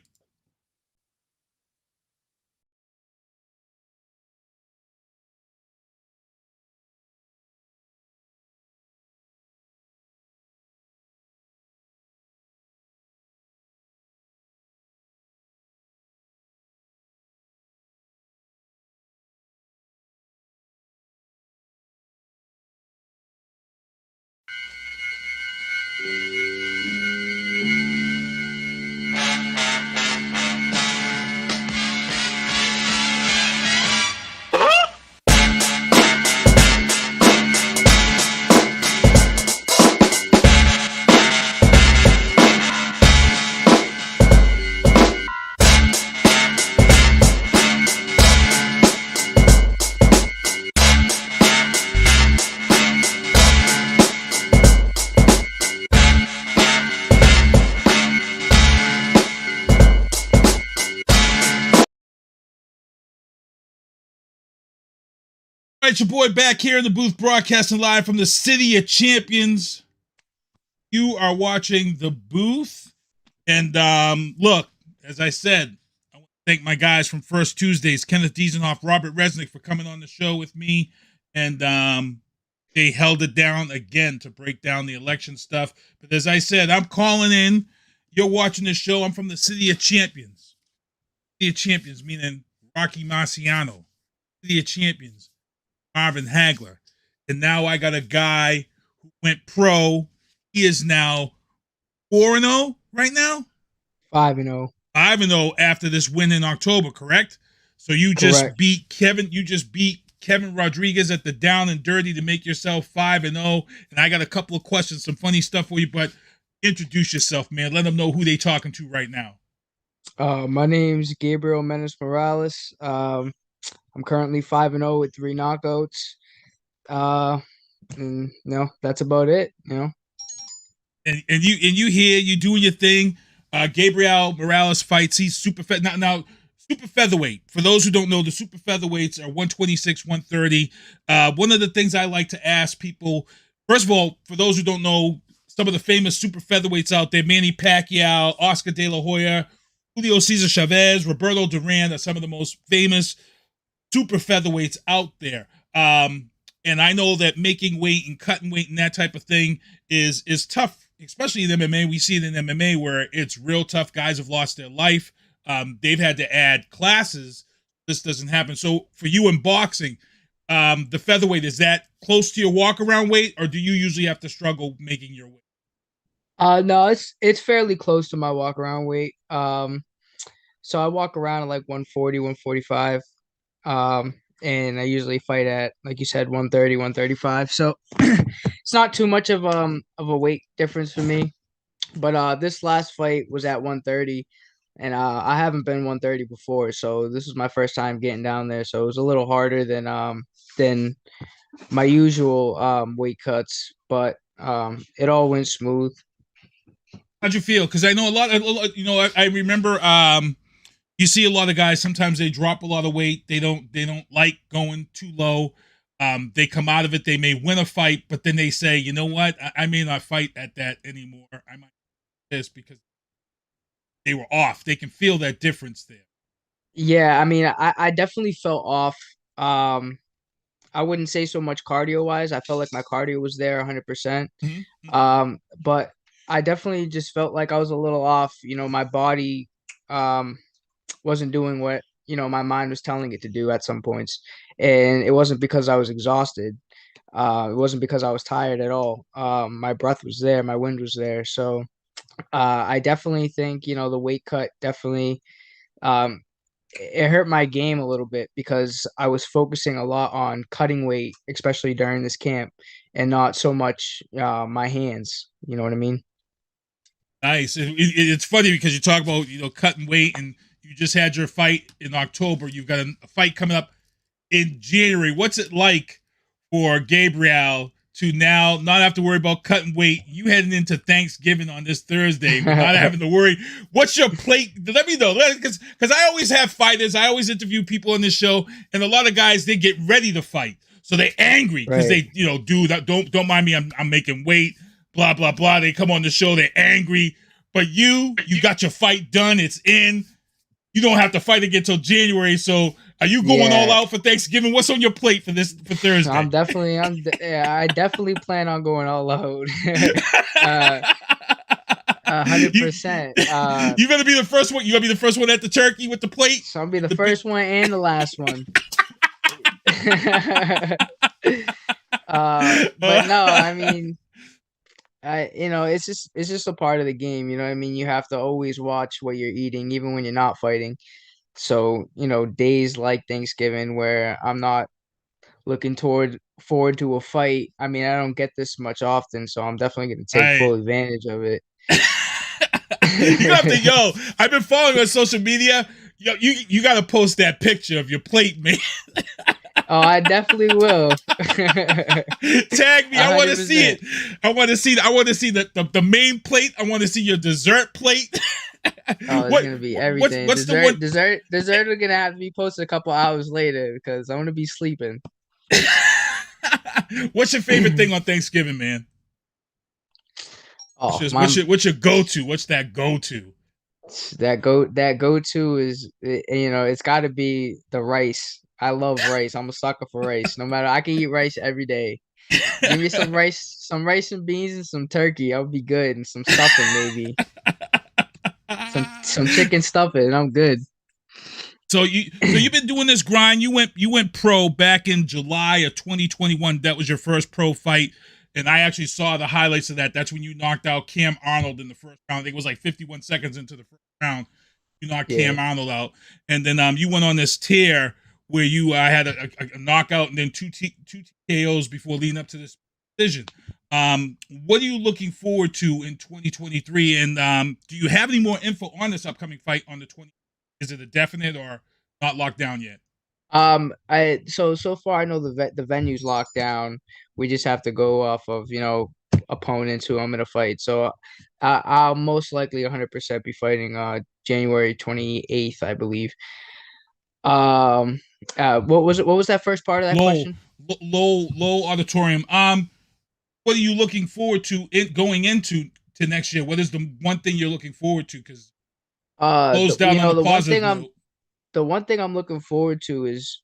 All right, your boy back here in the booth, broadcasting live from the City of Champions. You are watching The Booth, And look, as I said, I want to thank my guys from First Tuesdays, Kenneth Diesenhof, Robert Resnick, for coming on the show with me. And they held it down again to break down the election stuff. But as I said, I'm calling in. You're watching the show. I'm from the City of Champions. City of Champions, meaning Rocky Marciano. City of Champions, Marvin Hagler. And now I got a guy who went pro. He is now 4-0 right now? 5-0. 5-0 after this win in October, correct? So you just beat Kevin Rodriguez at the Down and Dirty to make yourself 5-0. And I got a couple of questions, some funny stuff for you, but introduce yourself, man. Let them know who they talking to right now. My name's Gabriel Menace Morales. I'm currently 5-0 with 3 knockouts. And that's about it. And you here, you doing your thing. Gabriel Morales fights. He's super now super featherweight. For those who don't know, the super featherweights are 126, 130. One of the things I like to ask people, first of all, for those who don't know, some of the famous super featherweights out there, Manny Pacquiao, Oscar De La Hoya, Julio Cesar Chavez, Roberto Duran are some of the most famous super featherweights out there. And I know that making weight and cutting weight and that type of thing is tough, especially in MMA. We see it in MMA where it's real tough. Guys have lost their life. They've had to add classes. This doesn't happen. So for you in boxing, the featherweight, is that close to your walk-around weight, or do you usually have to struggle making your weight? No, it's fairly close to my walk-around weight. So I walk around at like 140, 145. And I usually fight at, like you said, 130, 135. So it's not too much of a weight difference for me. But this last fight was at 130, and I haven't been 130 before, so this was my first time getting down there. So it was a little harder than my usual weight cuts, but it all went smooth. How'd you feel? Because I know a lot, I remember you see a lot of guys, sometimes they drop a lot of weight. They don't like going too low. They come out of it. They may win a fight, but then they say, you know what? I may not fight at that anymore. I might do this because they were off. They can feel that difference there. Yeah, I mean, I definitely felt off. I wouldn't say so much cardio-wise. I felt like my cardio was there 100%. Mm-hmm. But I definitely just felt like I was a little off. My body wasn't doing what my mind was telling it to do at some points, and it wasn't because I was exhausted. It wasn't because I was tired at all. My breath was there, my wind was there. So I definitely think the weight cut definitely it hurt my game a little bit because I was focusing a lot on cutting weight, especially during this camp, and not so much my hands. You know what I mean? Nice. It's funny because you talk about cutting weight, and you just had your fight in October. You've got a fight coming up in January. What's it like for Gabriel to now not have to worry about cutting weight? You heading into Thanksgiving on this Thursday, but not having to worry. What's your plate? Let me know, because I always have fighters. I always interview people on this show, and a lot of guys, they get ready to fight, so they're angry because they dude, don't mind me. I'm making weight. Blah blah blah. They come on the show, they're angry, but you got your fight done. It's in. You don't have to fight again until January. So are you going all out for Thanksgiving? What's on your plate for Thursday? I definitely plan on going all out. 100%. You're gonna be the first one. You're gonna be the first one at the turkey with the plate. So I'll be the first one and the last one. But no, I mean, it's just a part of the game. You know what I mean? You have to always watch what you're eating, even when you're not fighting. So, days like Thanksgiving where I'm not looking forward to a fight. I mean, I don't get this much often, so I'm definitely going to take full advantage of it. You have to, I've been following on social media. Yo, you got to post that picture of your plate, man. Oh, I definitely will. Tag me. 100%. I want to see it. I want to see the main plate. I want to see your dessert plate. Oh, it's gonna be everything. Dessert are gonna have to be posted a couple hours later because I'm gonna be sleeping. What's your favorite thing on Thanksgiving, man? Oh, what's your go-to? What's that go-to? That go to is it's got to be the rice. I love rice. I'm a sucker for rice. No matter, I can eat rice every day. Give me some rice and beans and some turkey. I'll be good, and some stuffing maybe. Some chicken stuffing, and I'm good. So you've been doing this grind. You went pro back in July of 2021. That was your first pro fight, and I actually saw the highlights of that. That's when you knocked out Cam Arnold in the first round. I think it was like 51 seconds into the first round. You knocked Cam Arnold out, and then you went on this tear where you had a knockout and then two TKOs before leading up to this decision. What are you looking forward to in 2023? And do you have any more info on this upcoming fight on the 20th? Is it a definite or not locked down yet? So far I know the venue's locked down. We just have to go off of opponents who I'm gonna fight. So I'll most likely 100% be fighting January 28th, I believe. What was that first part of that question? Low auditorium. What are you looking forward to going into next year? What is the one thing you're looking forward to? Because close down on the positive note. The one thing I'm looking forward to is,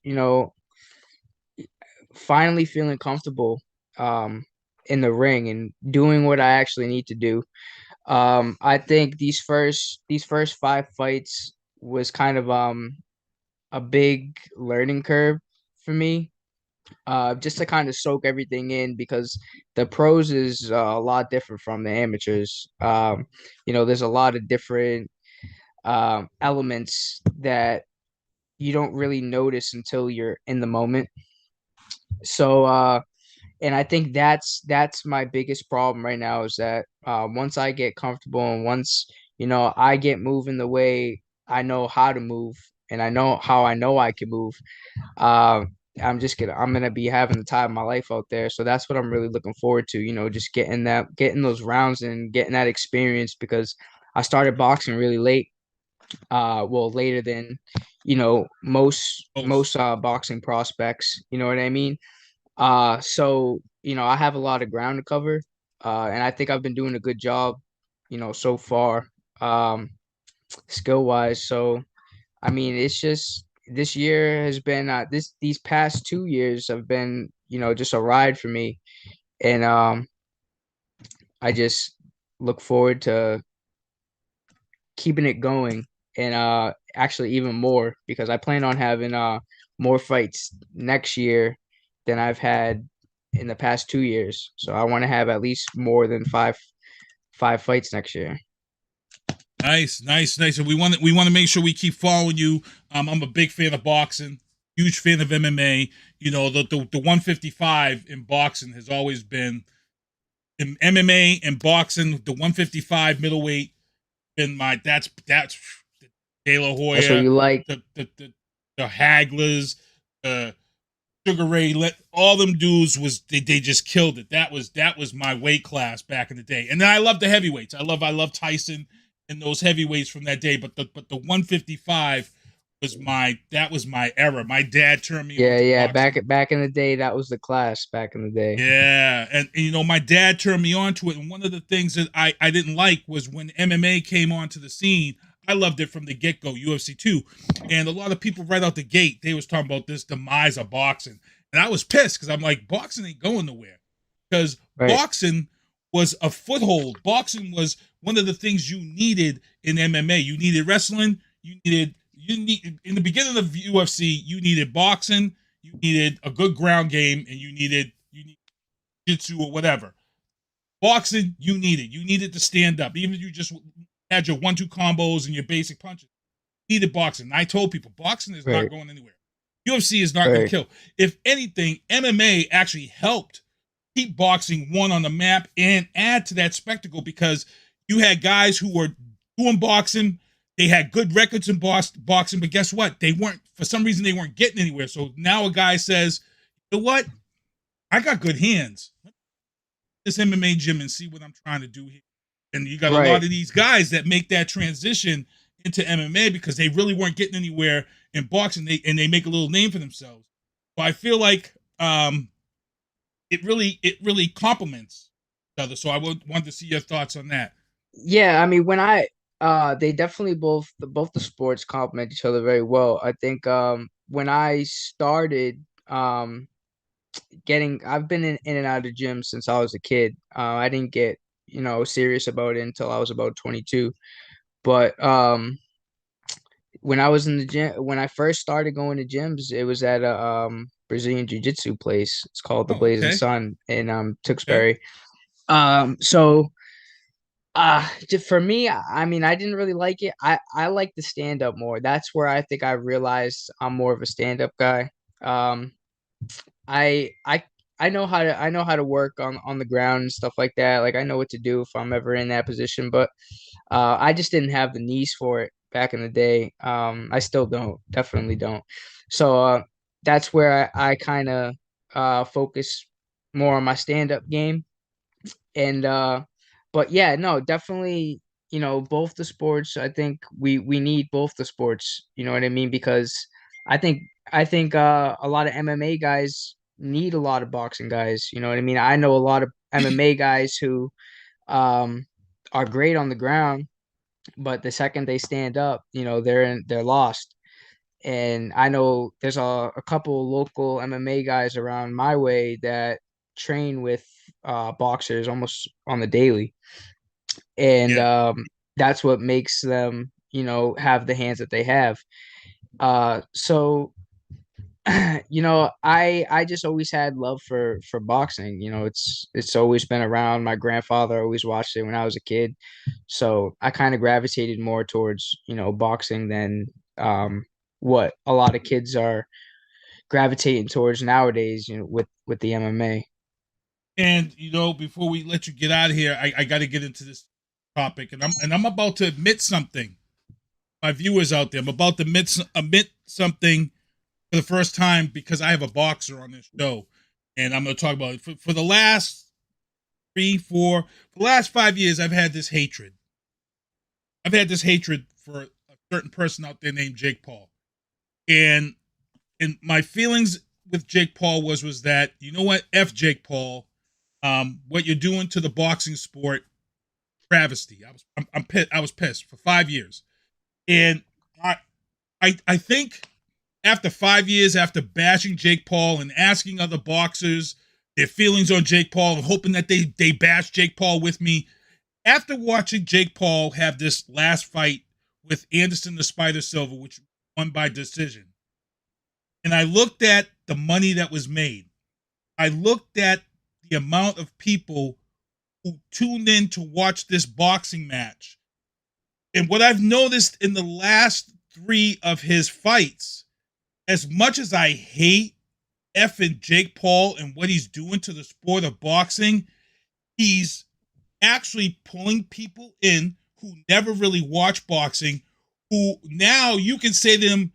finally feeling comfortable in the ring and doing what I actually need to do. I think these first 5 fights was kind of a big learning curve for me. Just to kind of soak everything in, because the pros is a lot different from the amateurs. There's a lot of different elements that you don't really notice until you're in the moment. So and I think that's my biggest problem right now, is that once I get comfortable and once I get moving the way I know how to move, and I know how I can move, I'm gonna be having the time of my life out there. So that's what I'm really looking forward to, just getting those rounds and getting that experience, because I started boxing really late. Later than most boxing prospects, you know what I mean? So I have a lot of ground to cover, and I think I've been doing a good job, so far, skill wise. So I mean, it's just, this year has been these past 2 years have been just a ride for me, and I just look forward to keeping it going, and actually even more, because I plan on having more fights next year than I've had in the past 2 years. So I want to have at least more than five fights next year. Nice. And we want to make sure we keep following you. I'm a big fan of boxing, huge fan of MMA. The 155 in boxing has always been, in MMA and boxing, the 155 middleweight been that's De La Hoya. That's what you like. The Haglers, Sugar Ray, all them dudes they just killed it. That was my weight class back in the day. And then I love the heavyweights. I love Tyson and those heavyweights from that day. But the 155 was my era. My dad turned me on to boxing. Back in the day, that was the class back in the day. Yeah, and my dad turned me on to it. And one of the things that I didn't like was when MMA came onto the scene. I loved it from the get-go, UFC 2. And a lot of people right out the gate, they was talking about this demise of boxing. And I was pissed, because I'm like, boxing ain't going nowhere. Because boxing was a foothold. Boxing was one of the things you needed in MMA. You needed wrestling. You need in the beginning of UFC, you needed boxing, you needed a good ground game, and you needed jiu-jitsu or whatever. Boxing, you needed to stand up. Even if you just had your 1-2 combos and your basic punches, you needed boxing. And I told people, boxing is not going anywhere. UFC is not going to kill. If anything, MMA actually helped keep boxing on the map and add to that spectacle, because you had guys who were doing boxing. They had good records in boxing, but guess what? For some reason, they weren't getting anywhere. So now a guy says, you know what? I got good hands. This MMA gym and see what I'm trying to do here. And you got a lot of these guys that make that transition into MMA because they really weren't getting anywhere in boxing, and they make a little name for themselves. So I feel like it really complements each other. So I want to see your thoughts on that. Yeah, I mean, when I They definitely both the sports complement each other very well. I think when I started I've been in and out of gym since I was a kid. I didn't get, serious about it until I was about 22. But when I was in the gym, when I first started going to gyms, it was at a Brazilian jiu-jitsu place. It's called the Oh, Blazing okay. Sun in Okay. Tewksbury. So just for me, I mean, I didn't really like it. I like the stand up more. That's where I think I realized I'm more of a stand up guy. Um, I I I know how to work on the ground and stuff like that. Like I know what to do if I'm ever in that position, but I just didn't have the knees for it back in the day. I still don't, definitely don't. So that's where I kind of focus more on my stand up game. And but yeah, no, definitely, both the sports. I think we need both the sports. You know what I mean? Because I think a lot of MMA guys need a lot of boxing guys. You know what I mean? I know a lot of MMA guys who um are great on the ground, but the second they stand up, they're lost. And I know there's a couple local MMA guys around my way that train with boxers almost on the daily, and Yeah. that's what makes them, have the hands that they have. So I just always had love for boxing. It's always been around. My grandfather always watched it when I was a kid, so I kind of gravitated more towards boxing than what a lot of kids are gravitating towards nowadays. With the MMA. And before we let you get out of here, I got to get into this topic, and I'm about to admit something. My viewers out there, I'm about to admit something for the first time because I have a boxer on this show, and I'm going to talk about it. For the last 5 years, I've had this hatred. I've had this hatred for a certain person out there named Jake Paul, and my feelings with Jake Paul was that, you know what, F Jake Paul. What you're doing to the boxing sport, travesty. I'm pissed. I was pissed for 5 years, and I think after 5 years, after bashing Jake Paul and asking other boxers their feelings on Jake Paul and hoping that they bash Jake Paul with me, after watching Jake Paul have this last fight with Anderson the Spider Silva, which won by decision, and I looked at the money that was made, I looked at the amount of people who tuned in to watch this boxing match. And what I've noticed in the last 3 of his fights, as much as I hate effing Jake Paul and what he's doing to the sport of boxing, he's actually pulling people in who never really watch boxing, who now you can say to them,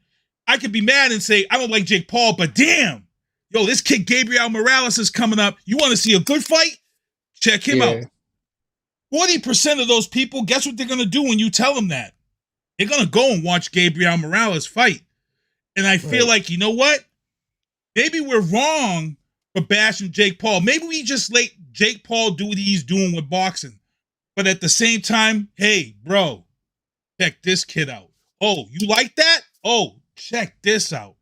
I could be mad and say, I don't like Jake Paul, but damn, yo, this kid Gabriel Morales is coming up. You want to see a good fight? Check him out. 40% of those people, guess what they're going to do when you tell them that? They're going to go and watch Gabriel Morales fight. And I feel like, you know what? Maybe we're wrong for bashing Jake Paul. Maybe we just let Jake Paul do what he's doing with boxing. But at the same time, hey, bro, check this kid out. Oh, you like that? Oh, check this out.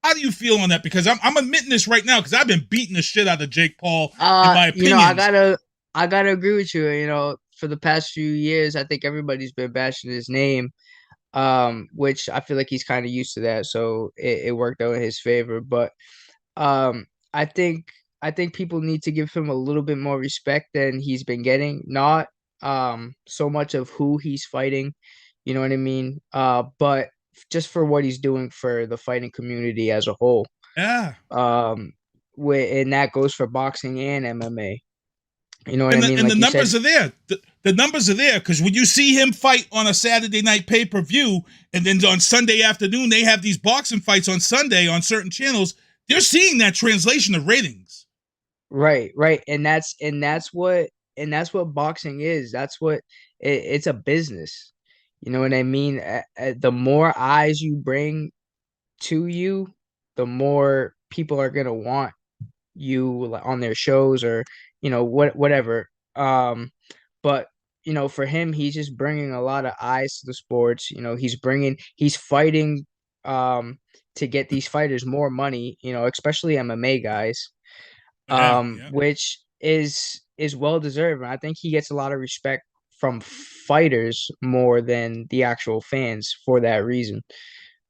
How do you feel on that? Because I'm admitting this right now because I've been beating the shit out of Jake Paul, in my opinion. I gotta agree with you. For the past few years, I think everybody's been bashing his name, which I feel like he's kind of used to that, so it worked out in his favor. But I think people need to give him a little bit more respect than he's been getting. Not so much of who he's fighting, you know what I mean? But just for what he's doing for the fighting community as a whole. Yeah. And that goes for boxing and MMA. You know what I mean? And like the numbers said, are there. The numbers are there because when you see him fight on a Saturday night pay-per-view, and then on Sunday afternoon they have these boxing fights on Sunday on certain channels, they're seeing that translation of ratings. Right, and that's what boxing is. That's what it's a business. You know what I mean? The more eyes you bring to you, the more people are gonna want you on their shows or whatever. But for him, he's just bringing a lot of eyes to the sports. He's fighting to get these fighters more money, especially MMA guys, Yeah. which is well deserved. And I think he gets a lot of respect from fighters more than the actual fans for that reason.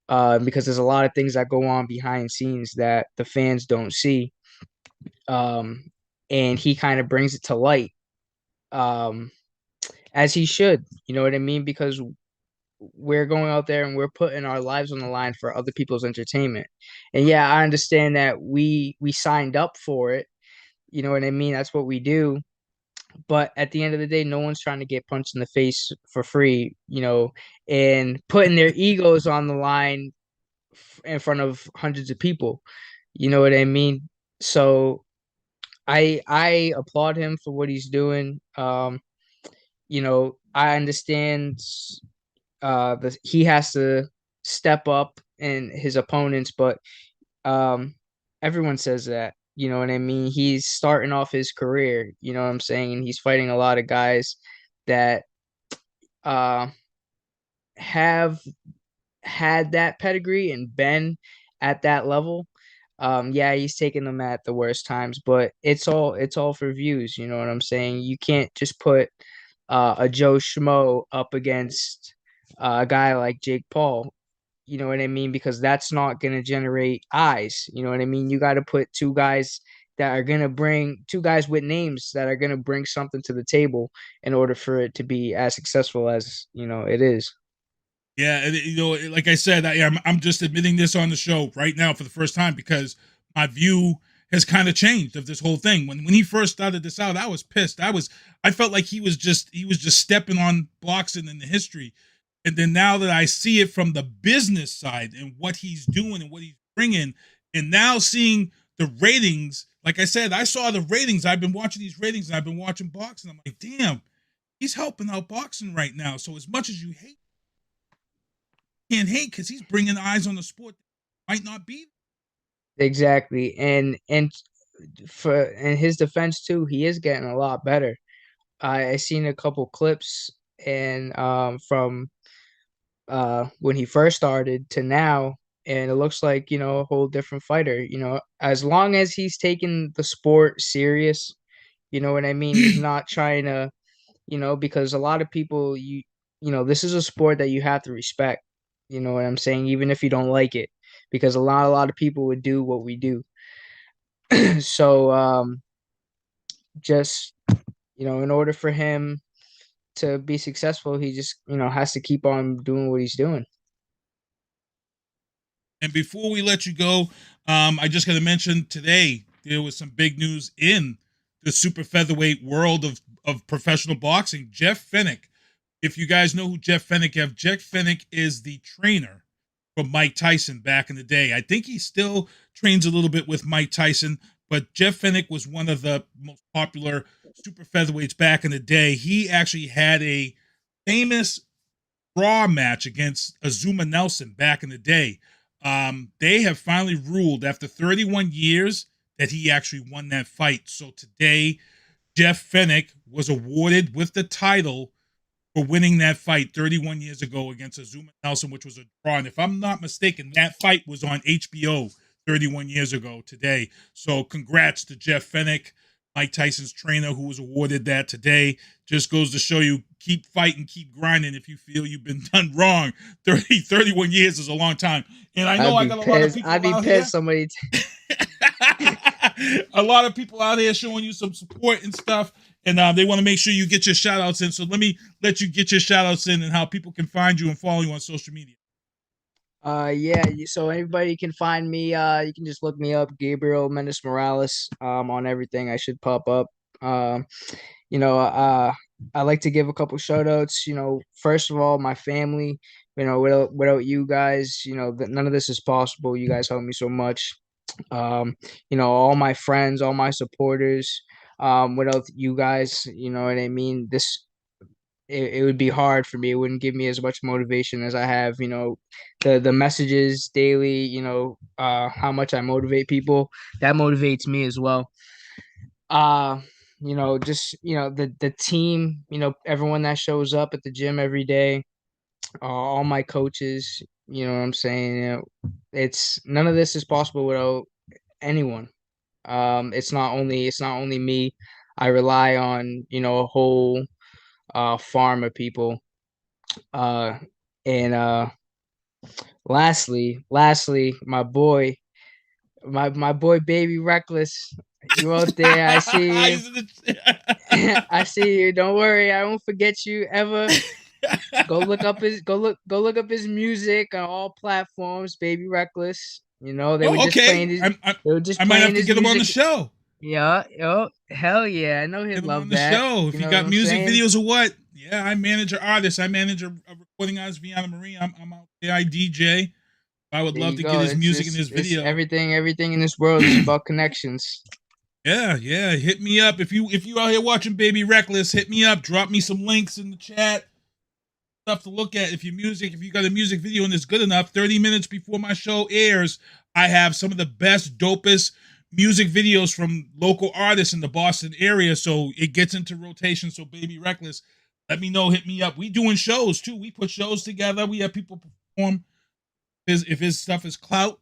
Because there's a lot of things that go on behind scenes that the fans don't see. And he kind of brings it to light. As he should, you know what I mean? Because we're going out there and we're putting our lives on the line for other people's entertainment. And yeah, I understand that we signed up for it. You know what I mean? That's what we do. But at the end of the day, no one's trying to get punched in the face for free, and putting their egos on the line in front of hundreds of people. You know what I mean? So I applaud him for what he's doing. I understand he has to step up in his opponents, but everyone says that, you know what I mean? He's starting off his career, you know what I'm saying? And he's fighting a lot of guys that have had that pedigree and been at that level. Yeah, he's taking them at the worst times, but it's all for views, you know what I'm saying? You can't just put a Joe Schmo up against a guy like Jake Paul, you know what I mean? Because that's not going to generate eyes, you know what I mean? You got to put two guys with names that are going to bring something to the table in order for it to be as successful as, it is. Yeah, and, like I said, I'm just admitting this on the show right now for the first time because my view has kind of changed of this whole thing. When he first started this out, I was pissed. I felt like he was just stepping on boxing in the history. And then now that I see it from the business side and what he's doing and what he's bringing, and now seeing the ratings, like I said, I saw the ratings. I've been watching these ratings and I've been watching boxing. I'm like, damn, he's helping out boxing right now. So as much as you hate, can't hate because he's bringing eyes on the sport that might not be. Exactly. And for in his defense too, he is getting a lot better. I seen a couple clips and from when he first started to now, and it looks like, a whole different fighter, as long as he's taking the sport serious, you know what I mean? He's not trying to, because a lot of people, this is a sport that you have to respect, you know what I'm saying? Even if you don't like it, because a lot of people would do what we do. So, just, in order for him to be successful, he just, has to keep on doing what he's doing. And before we let you go, I just got to mention today there was some big news in the super featherweight world of professional boxing. Jeff Fennick, if you guys know who Jeff Fennick is, Jeff Fennick is the trainer for Mike Tyson back in the day. I think he still trains a little bit with Mike Tyson, but Jeff Fennick was one of the most popular super featherweights back in the day. He actually had a famous Raw match against Azuma Nelson back in the day. They have finally ruled after 31 years that he actually won that fight. So today, Jeff Fennick was awarded with the title for winning that fight 31 years ago against Azuma Nelson, which was a draw. And if I'm not mistaken, that fight was on HBO 31 years ago today. So congrats to Jeff Fennick, Mike Tyson's trainer, who was awarded that today. Just goes to show you, keep fighting, keep grinding if you feel you've been done wrong. 31 years is a long time. And I know I got a lot of people I'd be out pissed somebody a lot of people out here showing you some support and stuff, and they want to make sure you get your shout outs in. So let me let you get your shout outs in and how people can find you and follow you on social media. Yeah, so everybody can find me. You can just look me up, Gabriel Menace Morales, on everything. I should pop up. I like to give a couple shout outs. First of all, my family. Without you guys, none of this is possible. You guys help me so much. All my friends, all my supporters. Without you guys, you know what I mean? It would be hard for me. It wouldn't give me as much motivation as I have, the messages daily, how much I motivate people. That motivates me as well. just the team, everyone that shows up at the gym every day, all my coaches, you know what I'm saying? It's none of this is possible without anyone. It's not only me. I rely on, a whole farm of people. And lastly, my boy Baby Reckless, you out there, I see you. I see you. Don't worry, I won't forget you ever. Go look up his music on all platforms, Baby Reckless. They were just playing his I might have to get him on the show. Yeah, hell yeah. I know he'd love that. Show. If you got music videos or what? Yeah, I manage an artist. I manage a recording artist, Viana Marie. I'm out there. I DJ. I would love to get his music in his video. Everything in this world is about connections. Yeah. Hit me up if you out here watching Baby Reckless. Hit me up. Drop me some links in the chat. Stuff to look at. If you got a music video and it's good enough, 30 minutes before my show airs, I have some of the best, dopest music videos from local artists in the Boston area. So it gets into rotation. So Baby Reckless, let me know. Hit me up. We doing shows too. We put shows together. We have people perform. If his stuff is clout,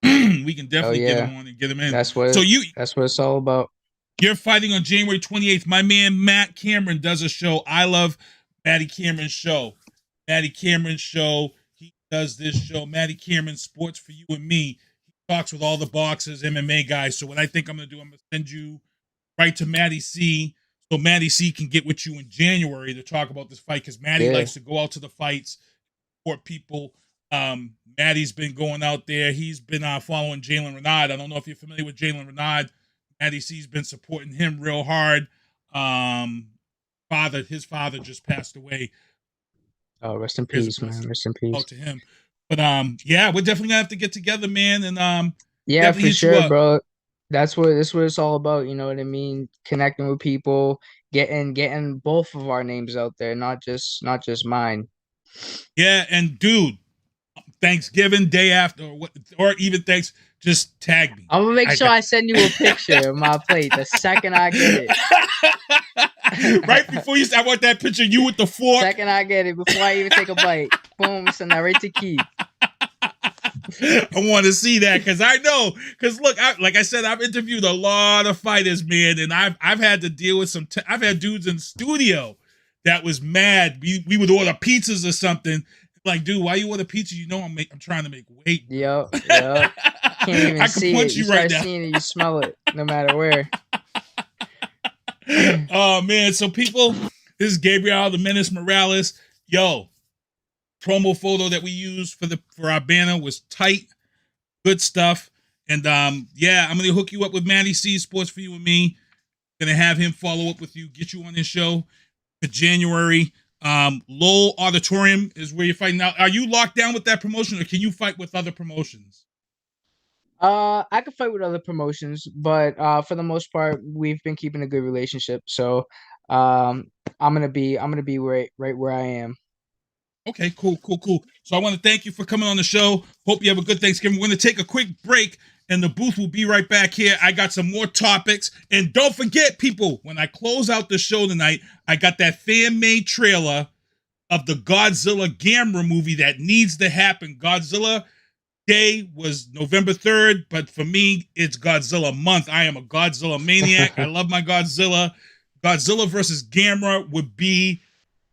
we can definitely get him on and get him in. That's what it's all about. You're fighting on January 28th. My man Matt Cameron does a show. I love Matty Cameron's show. Matty Cameron's show. He does this show. Matty Cameron Sports for You and Me. He talks with all the boxers, MMA guys. So what I think I'm going to do, I'm going to send you right to Matty C. So Matty C can get with you in January to talk about this fight, because Matty likes to go out to the fights, support people. Matty's been going out there. He's been following Jalen Renaud. I don't know if you're familiar with Jalen Renaud. Matty C's been supporting him real hard. His father just passed away. Oh, rest in peace, man. Rest in peace. To him. But we're definitely gonna have to get together, man. And yeah, for sure, bro. That's what it's all about. You know what I mean? Connecting with people, getting both of our names out there, not just mine. Yeah, and dude, Thanksgiving day after, or even thanks, just tag me. I'm gonna make sure I send you a picture of my plate the second I get it. Right before you, I want that picture of you with the fork. Second I get it, before I even take a bite, boom, send that right to Keith. I want to see that, because I know, because look, like I said, I've interviewed a lot of fighters, man, and I've had to deal with I've had dudes in studio that was mad. We would order pizzas or something. Like, dude, why you order pizza? You know I'm trying to make weight. Yo. Can't even I see can punch it. you You right start now. seeing it, you smell it, no matter where. Oh man, so people, this is Gabriel, the Menace Morales. Yo, promo photo that we used for our banner was tight, good stuff. And I'm gonna hook you up with Matty C Sports for You and Me. Gonna have him follow up with you, get you on this show for January. Lowell Auditorium is where you're fighting now. Are you locked down with that promotion, or can you fight with other promotions? I could fight with other promotions, but for the most part, we've been keeping a good relationship. So I'm gonna be right where I am. Okay, cool. So I want to thank you for coming on the show. Hope you have a good Thanksgiving. We're going to take a quick break, and the booth will be right back here. I got some more topics. And don't forget, people, when I close out the show tonight, I got that fan-made trailer of the Godzilla Gamera movie that needs to happen. Godzilla Day was November 3rd, but for me, it's Godzilla month. I am a Godzilla maniac. I love my Godzilla. Godzilla versus Gamera would be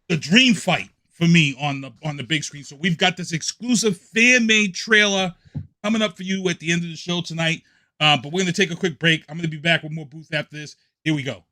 the dream fight for me on the big screen. So we've got this exclusive fan-made trailer coming up for you at the end of the show tonight. But we're going to take a quick break. I'm going to be back with more booth after this. Here we go.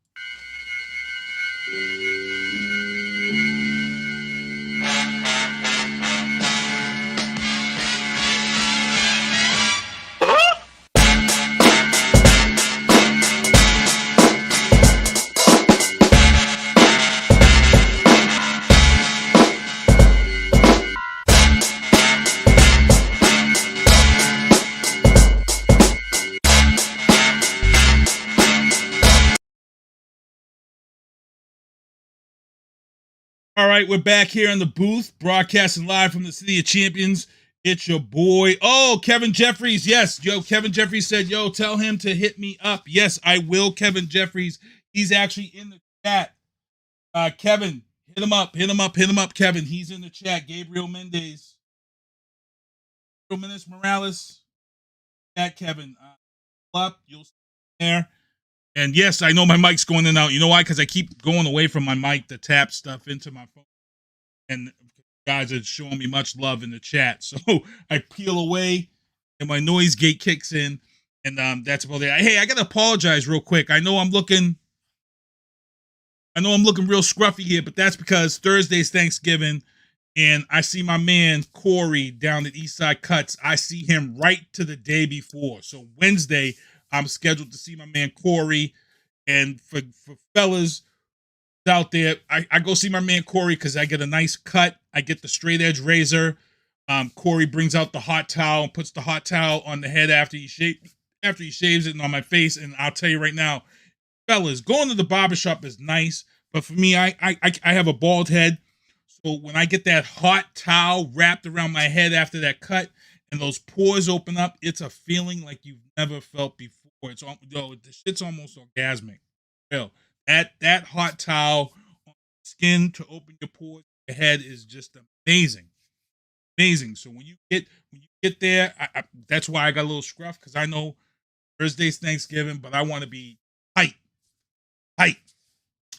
All right, we're back here in the booth, broadcasting live from the City of Champions. It's your boy, Kevin Jefferies. Yes, Kevin Jefferies said, tell him to hit me up. Yes, I will, Kevin Jefferies. He's actually in the chat. Kevin, hit him up, Kevin. He's in the chat. Gabriel Mendez. Menace Morales. Chat, Kevin. Up, you'll see there. And yes, I know my mic's going in and out. You know why? Because I keep going away from my mic to tap stuff into my phone. And guys are showing me much love in the chat. So I peel away and my noise gate kicks in. And that's about it. Hey, I gotta apologize real quick. I know I'm looking real scruffy here, but that's because Thursday's Thanksgiving, and I see my man Corey down at Eastside Cuts. I see him right to the day before. So Wednesday, I'm scheduled to see my man Corey. And for fellas out there, I go see my man Corey because I get a nice cut. I get the straight edge razor. Corey brings out the hot towel and puts the hot towel on the head after he shaves it and on my face. And I'll tell you right now, fellas, going to the barbershop is nice, but for me, I have a bald head. So when I get that hot towel wrapped around my head after that cut and those pores open up, it's a feeling like you've never felt before. It's the shit's almost orgasmic. Real. That hot towel on the skin to open your pores, your head is just amazing. Amazing. So when you get there, that's why I got a little scruff, because I know Thursday's Thanksgiving, but I want to be hype.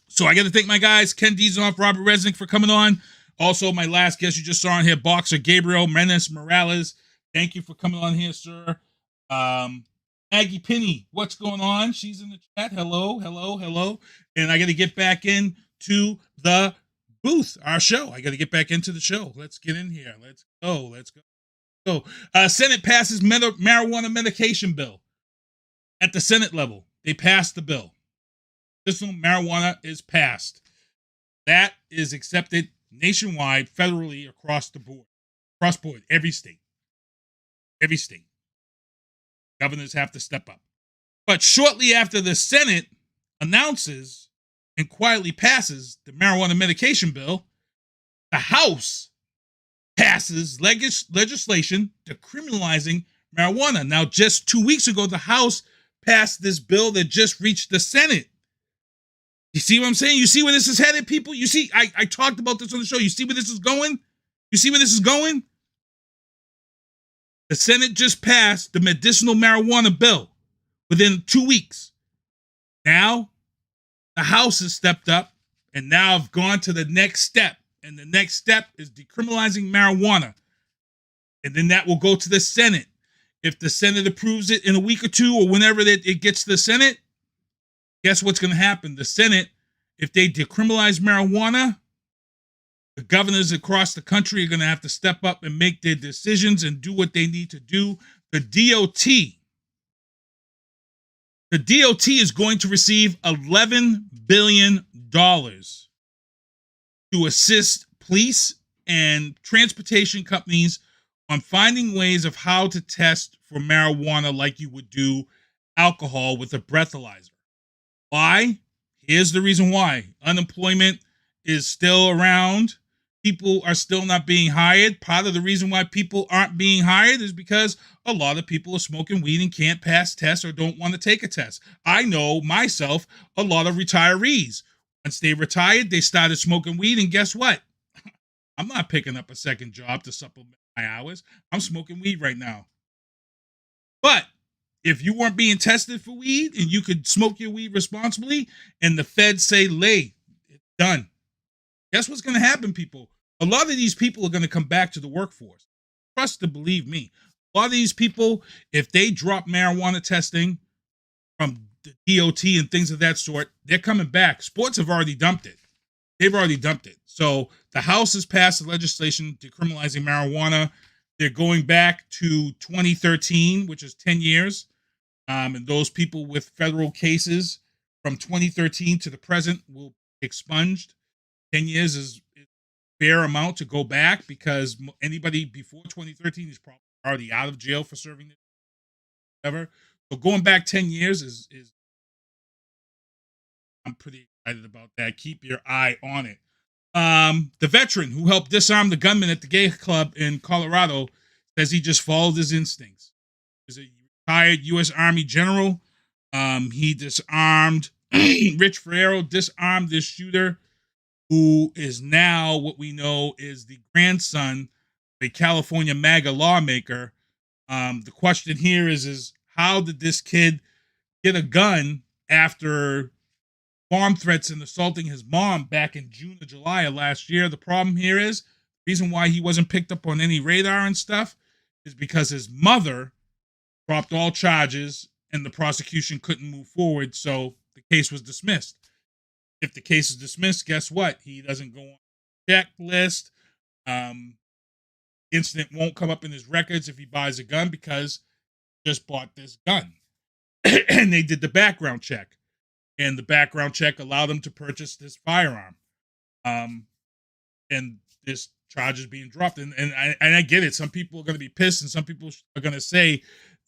So I got to thank my guys, Ken Diesenhof, Robert Resnick, for coming on. Also, my last guest you just saw on here, boxer Gabriel Menace Morales. Thank you for coming on here, sir. Maggie Pinney, what's going on? She's in the chat. Hello. And I got to get back into the booth, our show. I got to get back into the show. Let's get in here. Let's go. Senate passes marijuana medication bill. At the Senate level, they passed the bill. Medicinal marijuana is passed. That is accepted nationwide, federally, across the board. Every state. Governors have to step up. But shortly after the Senate announces and quietly passes the marijuana medication bill, the House passes legislation decriminalizing marijuana. Now, just 2 weeks ago, the House passed this bill that just reached the Senate. You see what I'm saying? You see where this is headed, people? You see, I talked about this on the show. You see where this is going? The Senate just passed the medicinal marijuana bill within 2 weeks. Now, the House has stepped up and now have gone to the next step. And the next step is decriminalizing marijuana. And then that will go to the Senate. If the Senate approves it in a week or two or whenever it gets to the Senate, guess what's going to happen? The Senate, if they decriminalize marijuana, the governors across the country are going to have to step up and make their decisions and do what they need to do. The DOT is going to receive $11 billion to assist police and transportation companies on finding ways of how to test for marijuana like you would do alcohol with a breathalyzer. Why? Here's the reason why. Unemployment is still around. People are still not being hired. Part of the reason why people aren't being hired is because a lot of people are smoking weed and can't pass tests or don't want to take a test. I know myself, a lot of retirees. Once they retired, they started smoking weed, and guess what? I'm not picking up a second job to supplement my hours. I'm smoking weed right now. But if you weren't being tested for weed and you could smoke your weed responsibly and the feds say, it's done. Guess what's going to happen, people? A lot of these people are going to come back to the workforce. Trust to believe me. A lot of these people, if they drop marijuana testing from the DOT and things of that sort, they're coming back. Sports have already dumped it. They've already dumped it. So the House has passed the legislation decriminalizing marijuana. They're going back to 2013, which is 10 years. And those people with federal cases from 2013 to the present will be expunged. 10 years is a fair amount to go back because anybody before 2013 is probably already out of jail for serving it. Whatever. So going back 10 years is I'm pretty excited about that. Keep your eye on it. The veteran who helped disarm the gunman at the gay club in Colorado says he just followed his instincts. He's a retired U.S. Army general. He disarmed Rich Ferrero disarmed this shooter, who is now what we know is the grandson of a California MAGA lawmaker. The question here is how did this kid get a gun after bomb threats and assaulting his mom back in June or July of last year? The problem here is the reason why he wasn't picked up on any radar and stuff is because his mother dropped all charges and the prosecution couldn't move forward, so the case was dismissed. If the case is dismissed, guess what? He doesn't go on the checklist. Incident won't come up in his records if he buys a gun because he just bought this gun. And they did the background check. And the background check allowed him to purchase this firearm. And this charge is being dropped. And I get it. Some people are going to be pissed and some people are going to say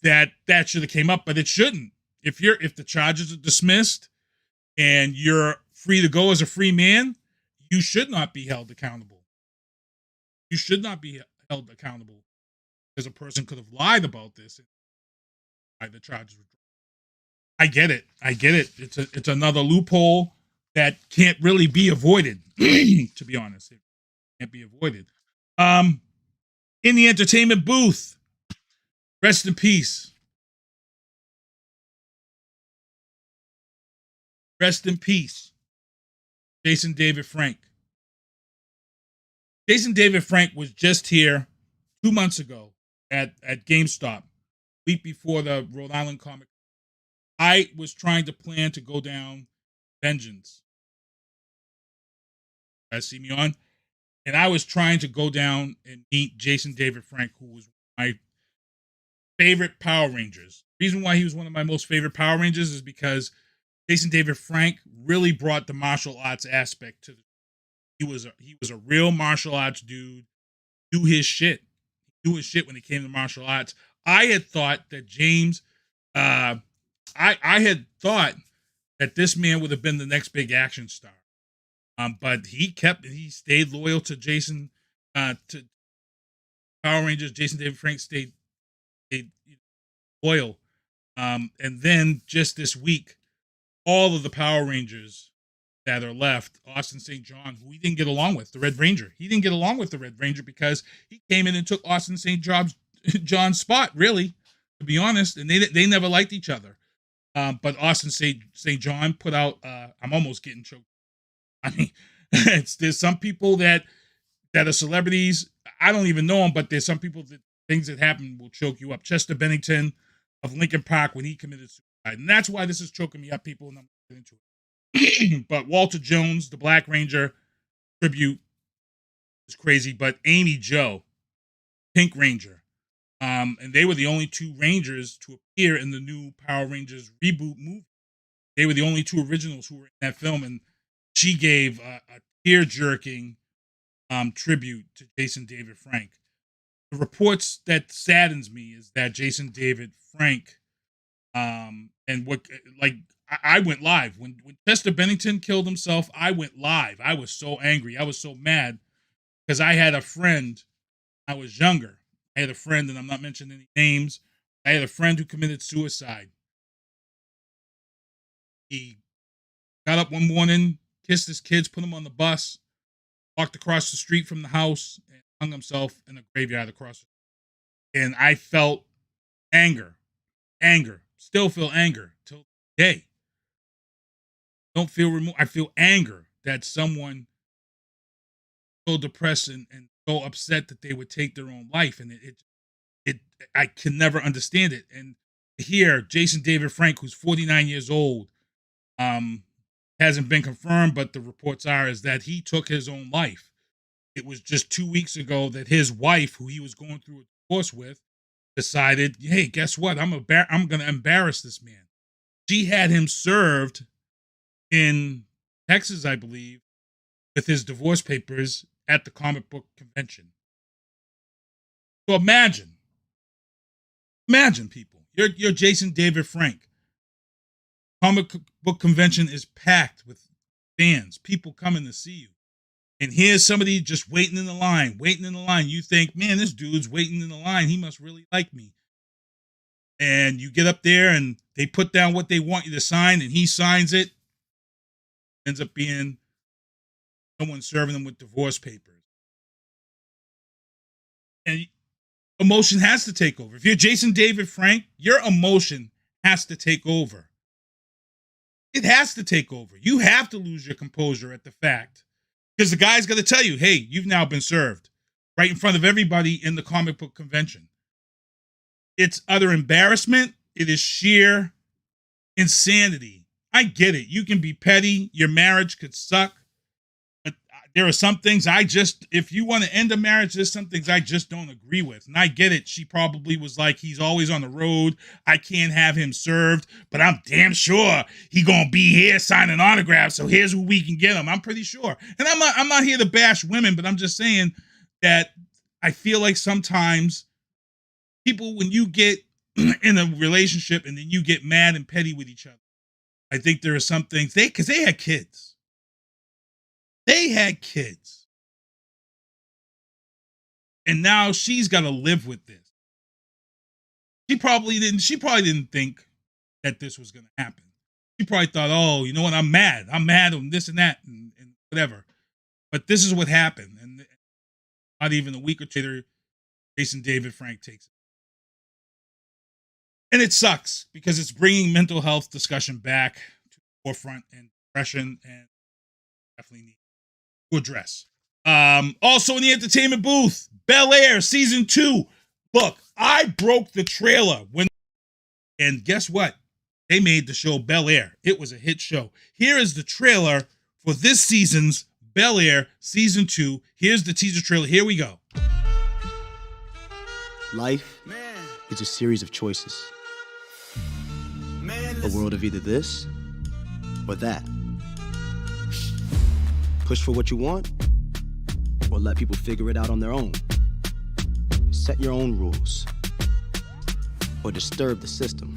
that should have came up, but it shouldn't. If the charges are dismissed and you're free to go as a free man, you should not be held accountable. You should not be held accountable because a person could have lied about this and why the charges were dropped. I get it. It's another loophole that can't really be avoided, to be honest. It can't be avoided. In the entertainment booth, rest in peace. Rest in peace, Jason David Frank. Jason David Frank was just here 2 months ago at GameStop, week before the Rhode Island Comic. I was trying to plan to go down Vengeance. You guys see me on? And I was trying to go down and meet Jason David Frank, who was my favorite Power Rangers. The reason why he was one of my most favorite Power Rangers is because Jason David Frank really brought the martial arts aspect to the. He was a real martial arts dude. Do his shit. Do his shit when it came to martial arts. I had thought that James, I had thought that this man would have been the next big action star. But he stayed loyal to Jason, to Power Rangers. Jason David Frank stayed loyal. And then just this week, all of the Power Rangers that are left, Austin St. John, who he didn't get along with, the Red Ranger. He didn't get along with the Red Ranger because he came in and took Austin St. John's spot, really, to be honest. And they never liked each other. But Austin St. John put out, I'm almost getting choked. I mean, there's some people that are celebrities. I don't even know them, but there's some people that things that happen will choke you up. Chester Bennington of Lincoln Park when he committed suicide. And that's why this is choking me up, people, and I'm going to get into it. But Walter Jones, the Black Ranger tribute is crazy. But Amy Jo, Pink Ranger. And they were the only two Rangers to appear in the new Power Rangers reboot movie. They were the only two originals who were in that film. And she gave a tear-jerking tribute to Jason David Frank. The reports that saddens me is that Jason David Frank, and what, like, I went live. When Chester Bennington killed himself, I went live. I was so angry. I was so mad because I had a friend. I was younger. I had a friend, and I'm not mentioning any names. I had a friend who committed suicide. He got up one morning, kissed his kids, put them on the bus, walked across the street from the house, and hung himself in a graveyard across the street. And I felt anger, still feel anger till today. Don't feel I feel anger that someone so depressed and so upset that they would take their own life. And I can never understand it. And here, Jason David Frank, who's 49 years old, hasn't been confirmed, but the reports is that he took his own life. It was just 2 weeks ago that his wife, who he was going through a divorce with, decided, hey, guess what? I'm going to embarrass this man. She had him served in Texas, I believe, with his divorce papers at the comic book convention. So imagine people. You're Jason David Frank. Comic book convention is packed with fans, people coming to see you. And here's somebody just waiting in the line. You think, man, this dude's waiting in the line. He must really like me. And you get up there and they put down what they want you to sign and he signs it. ends up being someone serving them with divorce papers. And emotion has to take over. If you're Jason David Frank, your emotion has to take over. It has to take over. You have to lose your composure at the fact. Because the guy's got to tell you, hey, you've now been served. Right in front of everybody in the comic book convention. It's utter embarrassment. It is sheer insanity. I get it. You can be petty. Your marriage could suck. But there are some things if you want to end a marriage, there's some things I just don't agree with. And I get it. She probably was like, he's always on the road. I can't have him served, but I'm damn sure he gonna be here signing autographs. So here's who we can get him. I'm pretty sure. And I'm not here to bash women, but I'm just saying that I feel like sometimes people, when you get in a relationship and then you get mad and petty with each other, I think there are some things because they had kids. They had kids. And now she's got to live with this. She probably didn't think that this was going to happen. She probably thought, oh, you know what? I'm mad on this and that and whatever. But this is what happened. And not even a week or two later, Jason David Frank takes it. And it sucks because it's bringing mental health discussion back to the forefront, and depression, and definitely need to address. Also in the entertainment booth, Bel Air season 2. Look, I broke the trailer and guess what? They made the show Bel Air. It was a hit show. Here is the trailer for this season's Bel Air season 2. Here's the teaser trailer. Here we go. Life is a series of choices. A world of either this or that. Push for what you want, or let people figure it out on their own. Set your own rules, or disturb the system.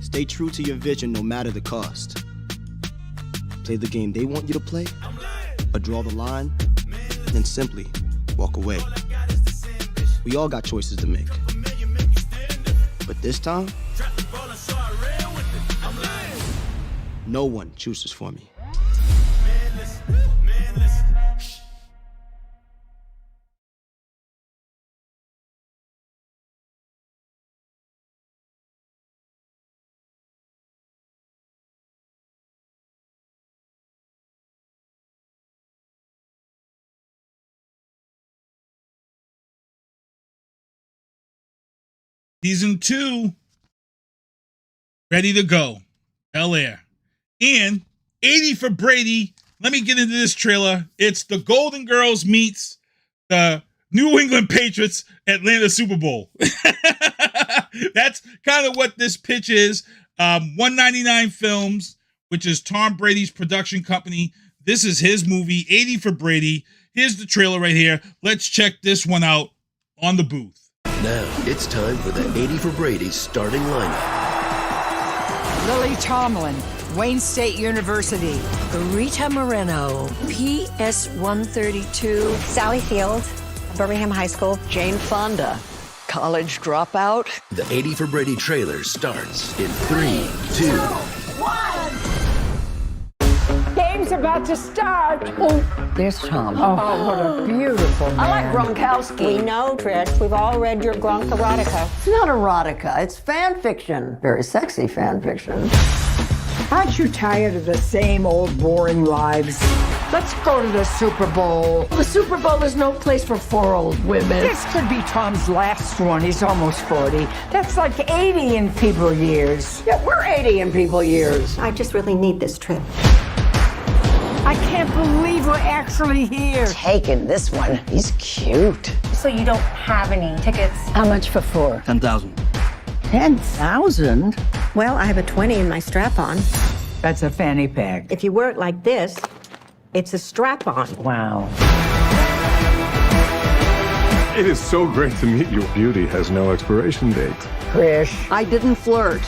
Stay true to your vision no matter the cost. Play the game they want you to play, or draw the line, and then simply walk away. We all got choices to make. But this time, no one chooses for me. Season 2, ready to go. Bel Air. And 80 for Brady. Let me get into this trailer. It's the Golden Girls meets the New England Patriots Atlanta Super Bowl. That's kind of what this pitch is. 199 Films, which is Tom Brady's production company. This is his movie, 80 for Brady. Here's the trailer right here. Let's check this one out on the booth. Now, it's time for the 80 for Brady starting lineup. Lily Tomlin, Wayne State University. Rita Moreno, PS 132. Sally Field, Birmingham High School. Jane Fonda, college dropout. The 80 for Brady trailer starts in 3, 2, 1. Game's about to start. Oh, there's Tom. Oh, what a beautiful man. I like Gronkowski. We know, Trish. We've all read your Gronk erotica. It's not erotica. It's fan fiction. Very sexy fan fiction. Aren't you tired of the same old boring lives? Let's go to the Super Bowl. The Super Bowl is no place for 4 old women. This could be Tom's last one. He's almost 40. That's like 80 in people years. Yeah, we're 80 in people years. I just really need this trip. I can't believe we're actually here. Taking this one. He's cute. So you don't have any tickets? How much for 4? 10,000. 10,000? Well, I have a 20 in my strap-on. That's a fanny pack. If you wear it like this, it's a strap-on. Wow. It is so great to meet you. Beauty has no expiration date. Krish, I didn't flirt.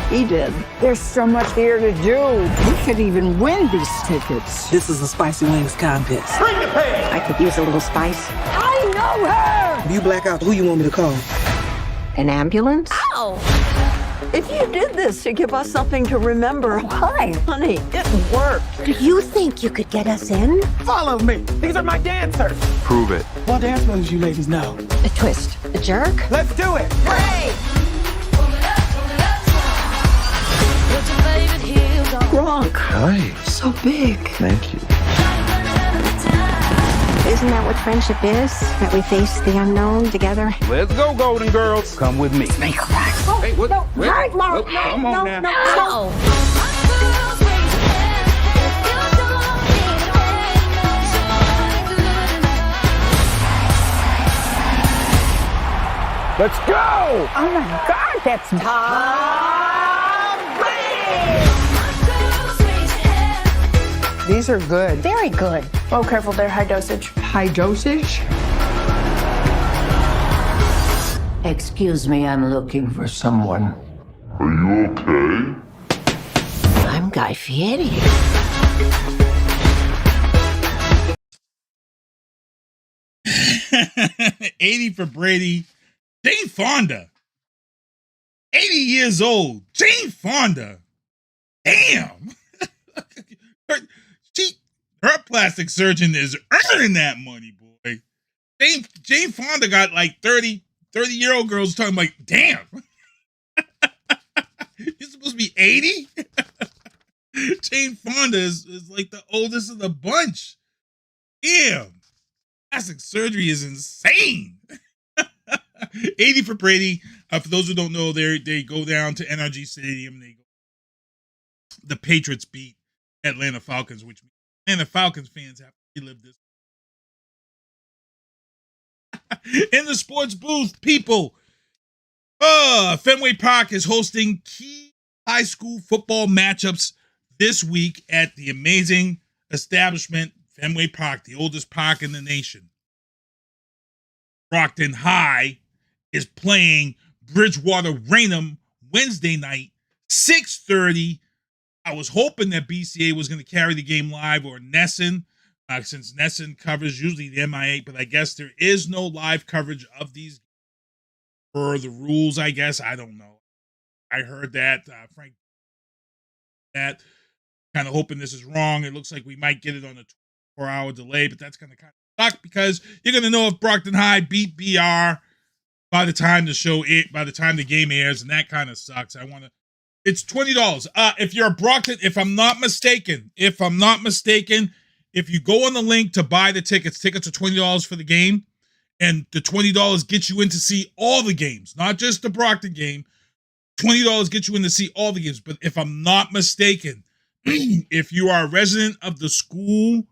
He did. there's so much here to do. We could even win these tickets. This is a spicy wings contest. Bring the pain! I could use a little spice. I know her! If you black out, who you want me to call? An ambulance? Ow! If you did this to give us something to remember, why? Honey, it worked. Do you think you could get us in? Follow me. These are my dancers. Prove it. What dance moves you ladies know? A twist. A jerk? Let's do it. Hey! Gronk. Nice. So big. Thank you. Isn't that what friendship is? That we face the unknown together? Let's go, Golden Girls. Come with me. Snake crack. Hey, what? No, Wait, hard, Mark. oh, come on now. No. Let's go. Oh my God, that's These are good. very good. Oh, careful, they're high dosage. High dosage? Excuse me, I'm looking for someone. Are you okay? I'm Guy Fieri. $80 for Brady. Jane Fonda. 80 years old. Jane Fonda. Damn. Her plastic surgeon is earning that money, boy. Jane Fonda got like 30-year-old girls talking like, damn. You're supposed to be 80? Jane Fonda is like the oldest of the bunch. Damn. Plastic surgery is insane. 80 for Brady. For those who don't know, they go down to NRG Stadium. The Patriots beat Atlanta Falcons, which means Atlanta Falcons fans have to relive this. In the sports booth, people, Fenway Park is hosting key high school football matchups this week at the amazing establishment, Fenway Park, the oldest park in the nation. Brockton High is playing Bridgewater Raynham Wednesday night, 6:30. I was hoping that BCA was going to carry the game live or Nesson, since Nesson covers usually the MIA, but I guess there is no live coverage of these per the rules, I guess. I don't know. I heard that, Frank, that kind of hoping this is wrong. It looks like we might get it on a 24-hour delay, but that's going to kind of suck because you're going to know if Brockton High beat BR by the time the game airs, and that kind of sucks. It's $20. If you're a Brockton, if I'm not mistaken, if you go on the link to buy the tickets are $20 for the game, and the $20 gets you in to see all the games, not just the Brockton game. $20 gets you in to see all the games. But if I'm not mistaken, if you are a resident of the school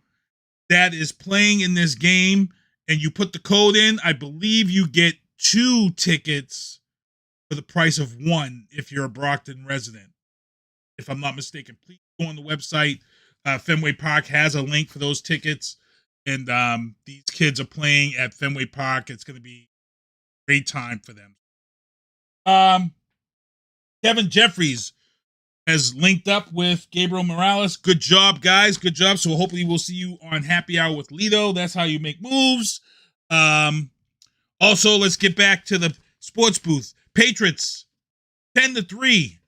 that is playing in this game and you put the code in, I believe you get 2 tickets for the price of 1 if you're a Brockton resident. If I'm not mistaken, please go on the website. Fenway Park has a link for those tickets. And these kids are playing at Fenway Park. It's going to be a great time for them. Kevin Jefferies has linked up with Gabriel Morales. Good job, guys. Good job. So hopefully we'll see you on Happy Hour with Lito. That's how you make moves. Also, let's get back to the sports booth. Patriots, 10-3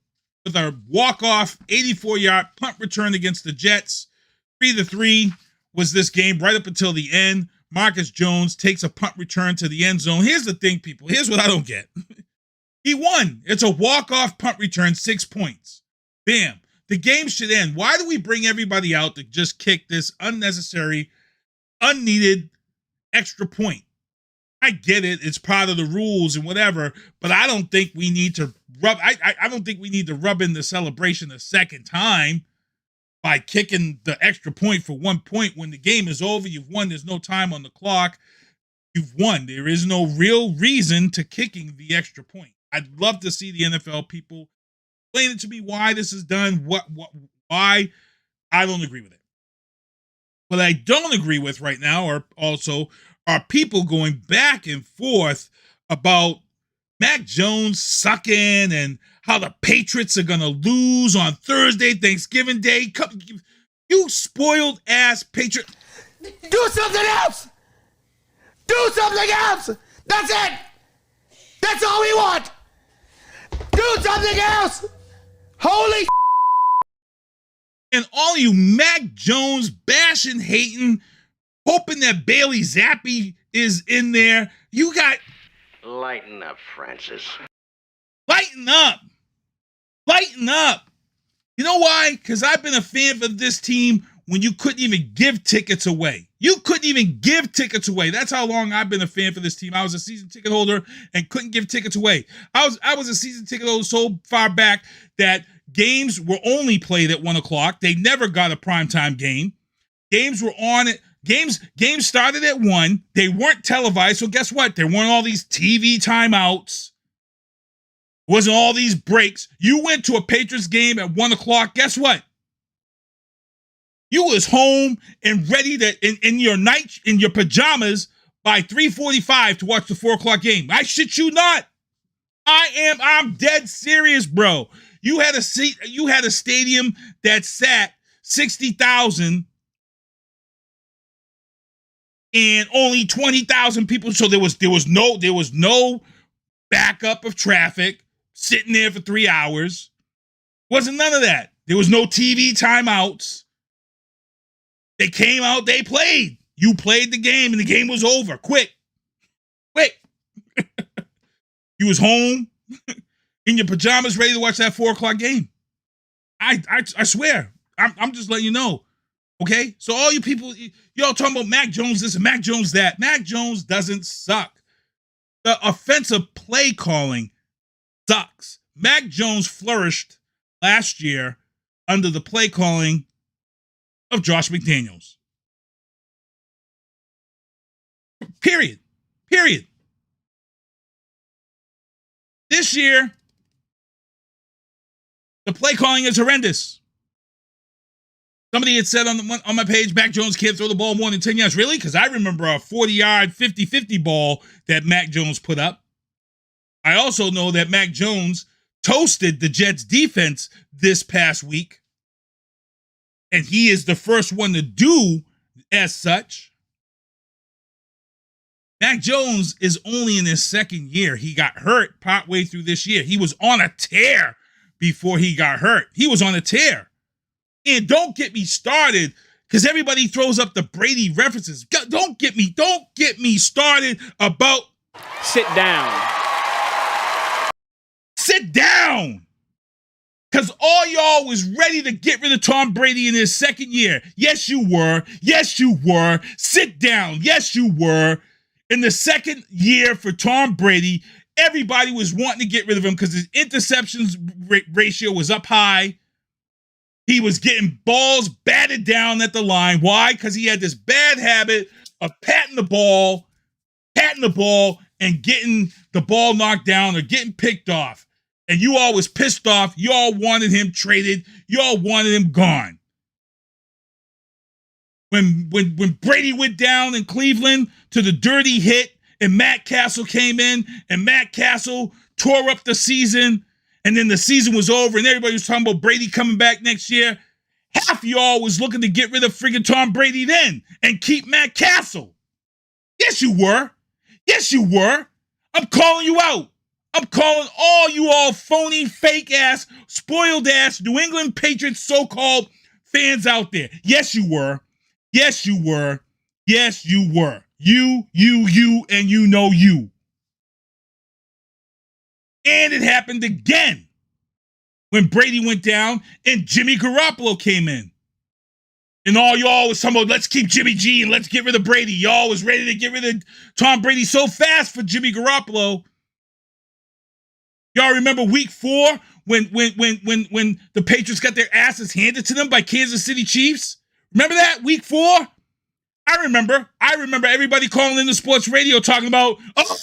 with a walk-off 84-yard punt return against the Jets. 3-3 was this game right up until the end. Marcus Jones takes a punt return to the end zone. Here's the thing, people. Here's what I don't get. He won. It's a walk-off punt return, 6 points. Bam. The game should end. Why do we bring everybody out to just kick this unnecessary, unneeded extra point? I get it. It's part of the rules and whatever, but I don't think we need to I don't think we need to rub in the celebration a second time by kicking the extra point for 1 point when the game is over. You've won. There's no time on the clock. You've won. There is no real reason to kicking the extra point. I'd love to see the NFL people explain it to me why this is done, why. I don't agree with it. What I don't agree with right now are people going back and forth about Mac Jones sucking and how the Patriots are going to lose on Thursday, Thanksgiving Day. You spoiled ass Patriot. Do something else! Do something else! That's it! That's all we want! Do Do something else! Holy and all you Mac Jones bashing, hating, hoping that Bailey Zappi is in there. You got... Lighten up, Francis. Lighten up. Lighten up. You know why? Because I've been a fan of this team when you couldn't even give tickets away. You couldn't even give tickets away. That's how long I've been a fan for this team. I was a season ticket holder and couldn't give tickets away. I was a season ticket holder so far back that games were only played at 1 o'clock. They never got a primetime game. Games were on it. Games started at 1. They weren't televised. So guess what? There weren't all these TV timeouts. Wasn't all these breaks. You went to a Patriots game at 1 o'clock. Guess what? You was home and ready to in your pajamas by 3:45 to watch the 4 o'clock game. I shit you not. I'm dead serious, bro. You had a stadium that sat 60,000 and only 20,000 people. So there was no backup of traffic sitting there for 3 hours. Wasn't none of that. There was no TV timeouts. They came out, they played. You played the game, and the game was over. Quick. You was home in your pajamas ready to watch that 4 o'clock game. I swear. I'm just letting you know. Okay? So all you people, y'all talking about Mac Jones this and Mac Jones that. Mac Jones doesn't suck. The offensive play calling sucks. Mac Jones flourished last year under the play calling of Josh McDaniels. Period. This year, the play calling is horrendous. Somebody had said on my page, Mac Jones can't throw the ball more than 10 yards. Really? Because I remember a 40-yard, 50-50 ball that Mac Jones put up. I also know that Mac Jones toasted the Jets defense this past week. And he is the first one to do as such. Mac Jones is only in his second year. He got hurt partway through this year. He was on a tear before he got hurt. He was on a tear. And don't get me started, because everybody throws up the Brady references. Don't get me started about... Sit down. Sit down. Because all y'all was ready to get rid of Tom Brady in his second year. Yes, you were. Yes, you were. Sit down. Yes, you were. In the second year for Tom Brady, everybody was wanting to get rid of him because his interceptions ratio was up high. He was getting balls batted down at the line. Why? Because he had this bad habit of patting the ball and getting the ball knocked down or getting picked off. And you all was pissed off. You all wanted him traded. You all wanted him gone. When Brady went down in Cleveland to the dirty hit and Matt Castle came in and Matt Castle tore up the season and then the season was over and everybody was talking about Brady coming back next year, half of y'all was looking to get rid of friggin' Tom Brady then and keep Matt Castle. Yes, you were. Yes, you were. I'm calling you out. I'm calling all you all phony, fake-ass, spoiled-ass New England Patriots so-called fans out there. Yes, you were. Yes, you were. Yes, you were. You, and you know you. And it happened again when Brady went down and Jimmy Garoppolo came in. And all y'all was talking about, let's keep Jimmy G and let's get rid of Brady. Y'all was ready to get rid of Tom Brady so fast for Jimmy Garoppolo. Y'all remember week 4 when the Patriots got their asses handed to them by Kansas City Chiefs? Remember that week 4? I remember everybody calling in the sports radio talking about, oh,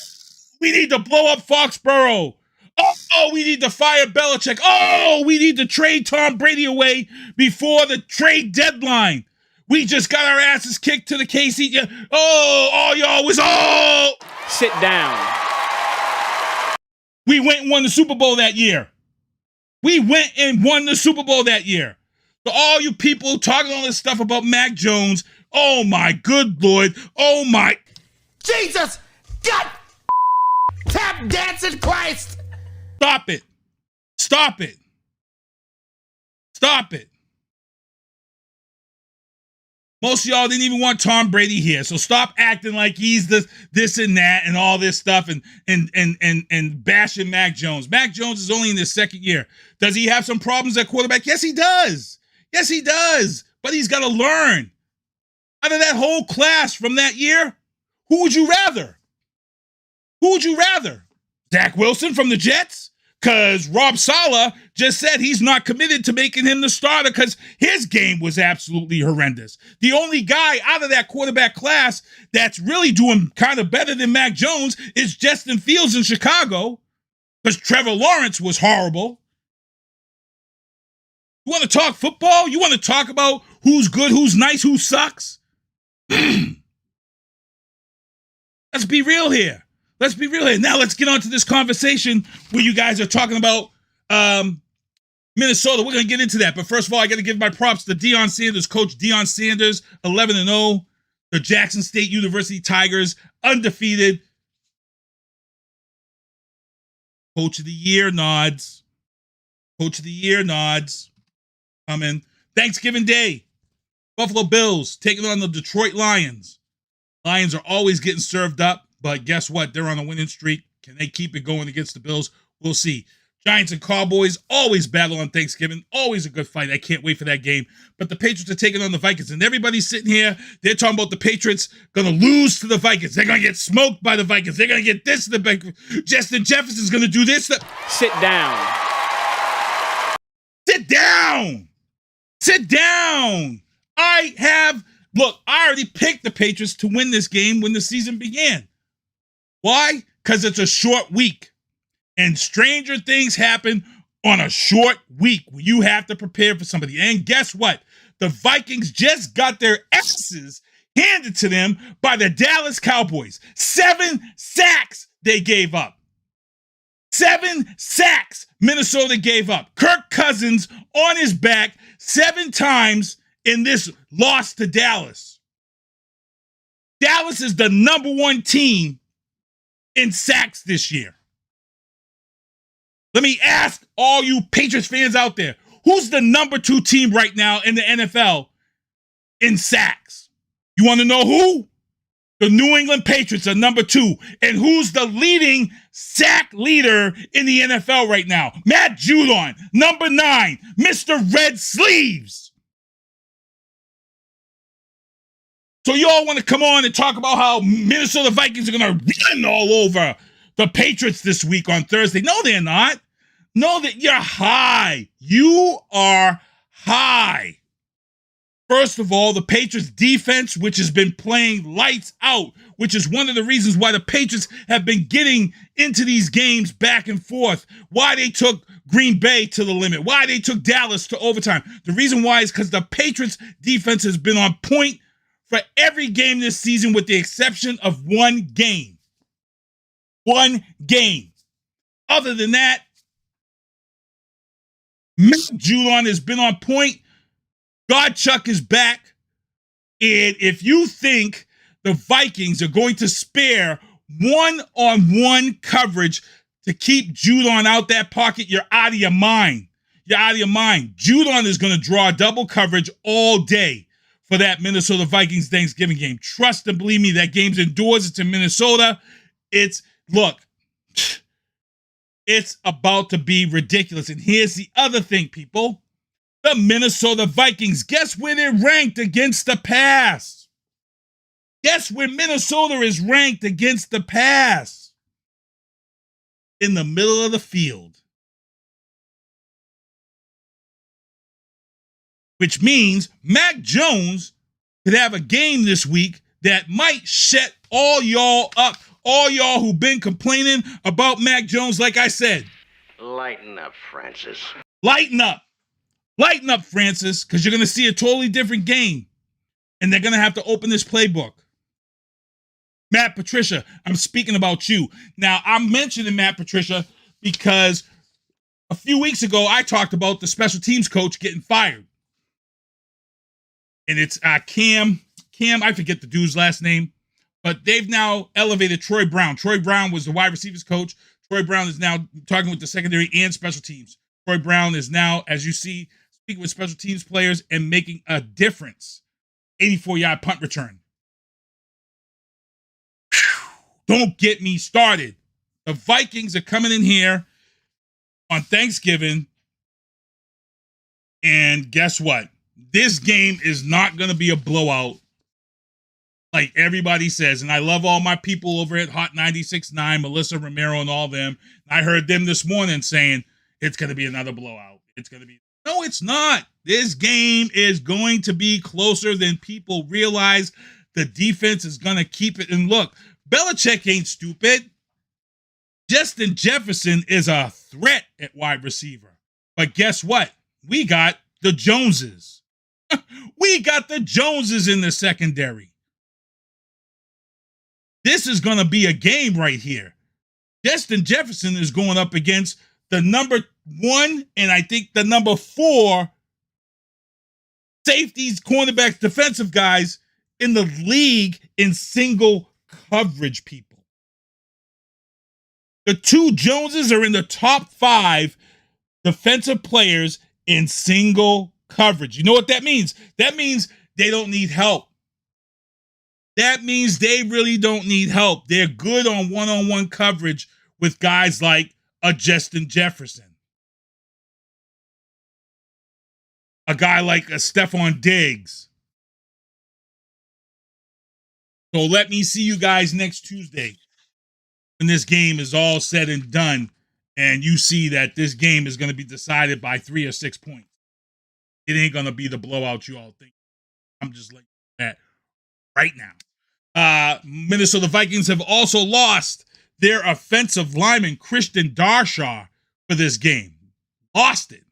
we need to blow up Foxborough. Oh, we need to fire Belichick. Oh, we need to trade Tom Brady away before the trade deadline. We just got our asses kicked to the KC. Oh, all y'all was, oh. Sit down. We went and won the Super Bowl that year. So all you people talking all this stuff about Mac Jones, oh my good Lord, oh my. Jesus! God! Tap dancing Christ! Stop it. Stop it. Stop it. Most of y'all didn't even want Tom Brady here, so stop acting like he's this and that and all this stuff and bashing Mac Jones. Mac Jones is only in his second year. Does he have some problems at quarterback? Yes, he does. Yes, he does. But he's got to learn. Out of that whole class from that year, who would you rather? Who would you rather? Zach Wilson from the Jets? Because Rob Saleh just said he's not committed to making him the starter because his game was absolutely horrendous. The only guy out of that quarterback class that's really doing kind of better than Mac Jones is Justin Fields in Chicago because Trevor Lawrence was horrible. You want to talk football? You want to talk about who's good, who's nice, who sucks? Let's be real here. Let's be real here. Now let's get on to this conversation where you guys are talking about Minnesota. We're going to get into that. But first of all, I got to give my props to Deion Sanders, Coach Deion Sanders, 11-0. The Jackson State University Tigers, undefeated. Coach of the Year nods. Coach of the Year nods. Coming. Thanksgiving Day. Buffalo Bills taking on the Detroit Lions. Lions are always getting served up. But guess what? They're on a winning streak. Can they keep it going against the Bills? We'll see. Giants and Cowboys always battle on Thanksgiving. Always a good fight. I can't wait for that game. But the Patriots are taking on the Vikings. And everybody's sitting here. They're talking about the Patriots going to lose to the Vikings. They're going to get smoked by the Vikings. They're going to get this to the Vikings. Justin Jefferson's going to do this. Sit down. Sit down. Sit down. Look, I already picked the Patriots to win this game when the season began. Why? Because it's a short week. And stranger things happen on a short week when you have to prepare for somebody. And guess what? The Vikings just got their asses handed to them by the Dallas Cowboys. 7 sacks they gave up. 7 sacks Minnesota gave up. Kirk Cousins on his back 7 times in this loss to Dallas. Dallas is the number 1 team in sacks this year. Let me ask all you Patriots fans out there, who's the number 2 team right now in the NFL in sacks? You want to know who? The New England Patriots are number 2. And who's the leading sack leader in the NFL right now? Matt Judon, number 9, Mr. Red Sleeves. So you all want to come on and talk about how Minnesota Vikings are going to run all over the Patriots this week on Thursday. No, they're not. No, that you're high. You are high. First of all, the Patriots defense, which has been playing lights out, which is one of the reasons why the Patriots have been getting into these games back and forth, why they took Green Bay to the limit, why they took Dallas to overtime. The reason why is because the Patriots defense has been on point for every game this season with the exception of one game. One game. Other than that, Matt Judon has been on point. Godchuck is back. And if you think the Vikings are going to spare one-on-one coverage to keep Judon out that pocket, you're out of your mind. You're out of your mind. Judon is going to draw double coverage all day for that Minnesota Vikings Thanksgiving game. Trust and believe me, that game's indoors. It's in Minnesota. Look, it's about to be ridiculous. And here's the other thing, people. The Minnesota Vikings, guess where they're ranked against the pass? Guess where Minnesota is ranked against the pass? In the middle of the field. Which means Mac Jones could have a game this week that might shut all y'all up. All y'all who've been complaining about Mac Jones, like I said. Lighten up, Francis. Lighten up. Lighten up, Francis, because you're going to see a totally different game. And they're going to have to open this playbook. Matt Patricia, I'm speaking about you. Now, I'm mentioning Matt Patricia because a few weeks ago, I talked about the special teams coach getting fired. And it's Cam, I forget the dude's last name, but they've now elevated Troy Brown. Troy Brown was the wide receivers coach. Troy Brown is now talking with the secondary and special teams. Troy Brown is now, as you see, speaking with special teams players and making a difference. 84-yard punt return. Don't get me started. The Vikings are coming in here on Thanksgiving, and guess what? This game is not going to be a blowout like everybody says. And I love all my people over at Hot 96.9, Melissa Romero and all them. I heard them this morning saying it's going to be another blowout. It's going to be. No, it's not. This game is going to be closer than people realize. The defense is going to keep it. And look, Belichick ain't stupid. Justin Jefferson is a threat at wide receiver. But guess what? We got the Joneses. We got the Joneses in the secondary. This is going to be a game right here. Justin Jefferson is going up against the number 1 and I think the number 4 safeties, cornerbacks, defensive guys in the league in single coverage, people. The two Joneses are in the top 5 defensive players in single coverage. You know what that means? That means they don't need help. That means they really don't need help. They're good on one-on-one coverage with guys like a Justin Jefferson. A guy like a Stephon Diggs. So let me see you guys next Tuesday when this game is all said and done and you see that this game is going to be decided by 3 or 6 points. It ain't going to be the blowout you all think. I'm just like that right now. Minnesota Vikings have also lost their offensive lineman, Christian Darshaw, for this game. Lost it.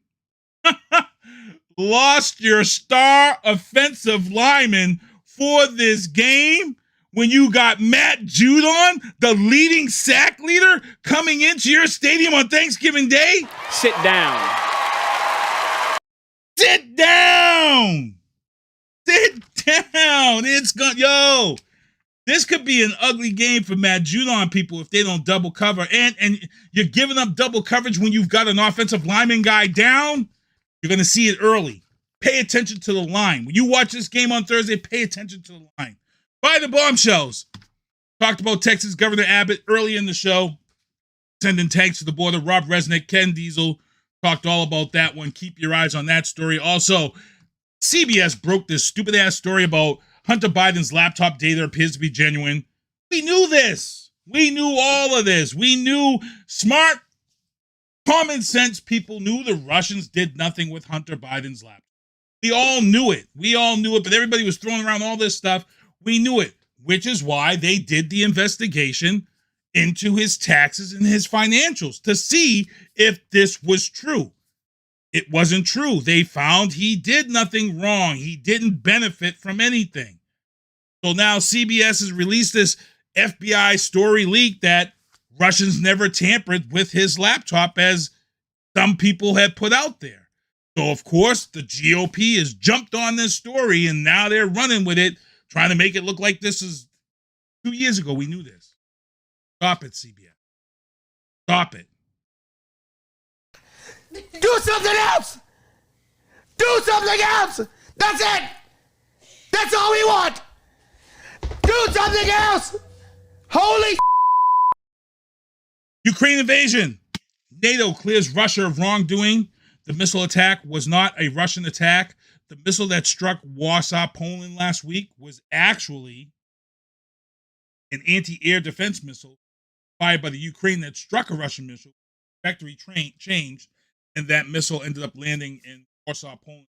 Lost your star offensive lineman for this game when you got Matt Judon, the leading sack leader, coming into your stadium on Thanksgiving Day? Sit down. Sit down. Sit down. It's gonna, yo. This could be an ugly game for Matt Judon, people, if they don't double cover. And you're giving up double coverage when you've got an offensive lineman guy down. You're going to see it early. Pay attention to the line. When you watch this game on Thursday, pay attention to the line. By the Bombshells. Talked about Texas Governor Abbott early in the show. Sending tanks to the border. Rob Resnick, Ken Diesel. Talked all about that one. Keep your eyes on that story. Also, CBS broke this stupid-ass story about Hunter Biden's laptop data appears to be genuine. We knew this. We knew all of this. We knew smart, common sense people knew the Russians did nothing with Hunter Biden's laptop. We all knew it. We all knew it, but everybody was throwing around all this stuff. We knew it, which is why they did the investigation into his taxes and his financials to see if this was true. It wasn't true. They found he did nothing wrong. He didn't benefit from anything. So now CBS has released this FBI story leak that Russians never tampered with his laptop as some people have put out there. So, of course, the GOP has jumped on this story and now they're running with it, trying to make it look like this is 2 years ago. We knew this. Stop it, CBS. Stop it. Do something else! Do something else! That's it! That's all we want! Do something else! Holy Ukraine invasion. NATO clears Russia of wrongdoing. The missile attack was not a Russian attack. The missile that struck Warsaw, Poland last week was actually an anti-air defense missile fired by the Ukraine that struck a Russian missile. Trajectory changed, and that missile ended up landing in Warsaw, Poland.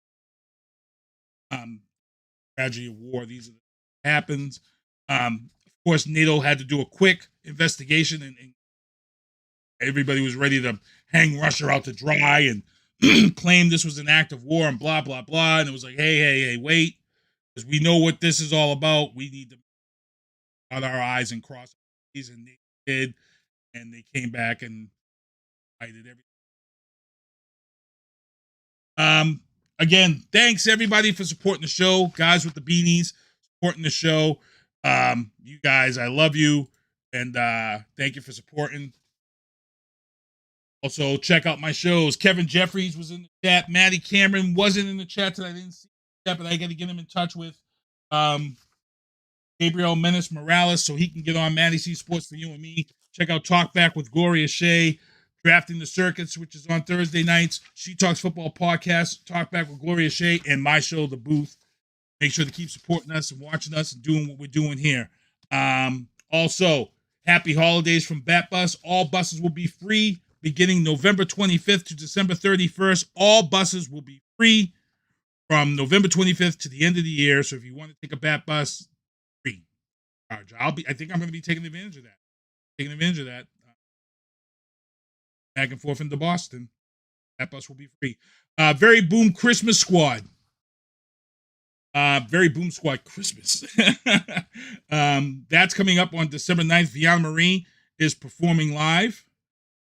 Tragedy of war. These are the happens. Of course, NATO had to do a quick investigation, and everybody was ready to hang Russia out to dry and claim this was an act of war and blah, blah, blah. And it was like, hey, wait, because we know what this is all about. We need to dot our I's and cross our T's, and they did, and they came back and fighted everything. Again, thanks everybody for supporting the show. Guys with the beanies, supporting the show. You guys, I love you, and thank you for supporting. Also, check out my shows. Kevin Jefferies was in the chat. Maddie Cameron wasn't in the chat today. I didn't see that, but I got to get him in touch with Gabriel Menace Morales so he can get on Maddie C Sports for you and me. Check out Talk Back with Gloria Shea, Drafting the Circuits, which is on Thursday nights. She Talks Football Podcast, Talk Back with Gloria Shea, and my show, The Booth. Make sure to keep supporting us and watching us and doing what we're doing here. Also, happy holidays from Bat Bus. All buses will be free beginning November 25th to December 31st. All buses will be free from November 25th to the end of the year. So if you want to take a Bat Bus, free. I think I'm going to be taking advantage of that. Back and forth into Boston. That bus will be free. Very Boom Christmas Squad. Very Boom Squad Christmas. That's coming up on December 9th. Vianna Marie is performing live.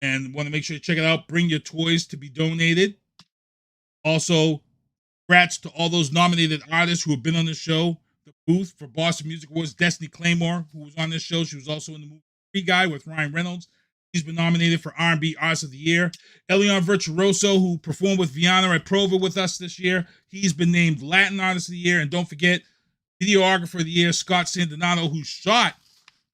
And want to make sure you check it out. Bring your toys to be donated. Also, congrats to all those nominated artists who have been on the show. The Booth for Boston Music Awards. Destiny Claymore, who was on this show. She was also in the movie Free Guy with Ryan Reynolds. She's been nominated for R&B Artist of the Year. Elion Virtuoso, who performed with Vianna at Prova with us this year. He's been named Latin Artist of the Year. And don't forget, Videographer of the Year, Scott Sandinato, who shot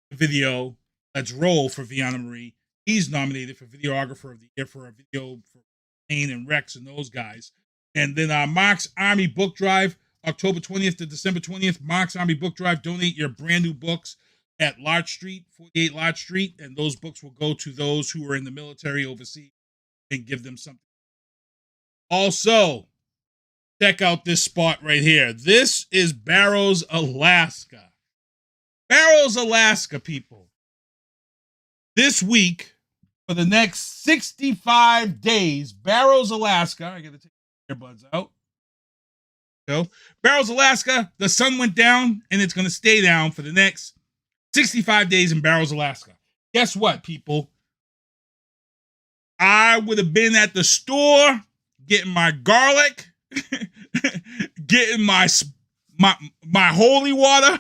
the video Let's Roll for Vianna Marie. He's nominated for Videographer of the Year for a video for Lane and Rex and those guys. And then Mark's Army Book Drive, October 20th to December 20th. Mark's Army Book Drive. Donate your brand new books at Larch Street, 48 Larch Street. And those books will go to those who are in the military overseas and give them something. Also, check out this spot right here. This is Barrows, Alaska. Barrows, Alaska, people. This week, for the next 65 days, Barrows, Alaska. I got to take the earbuds out. So, Barrows, Alaska, the sun went down, and it's going to stay down for the next 65 days in Barrows, Alaska. Guess what, people? I would have been at the store getting my garlic, getting my holy water,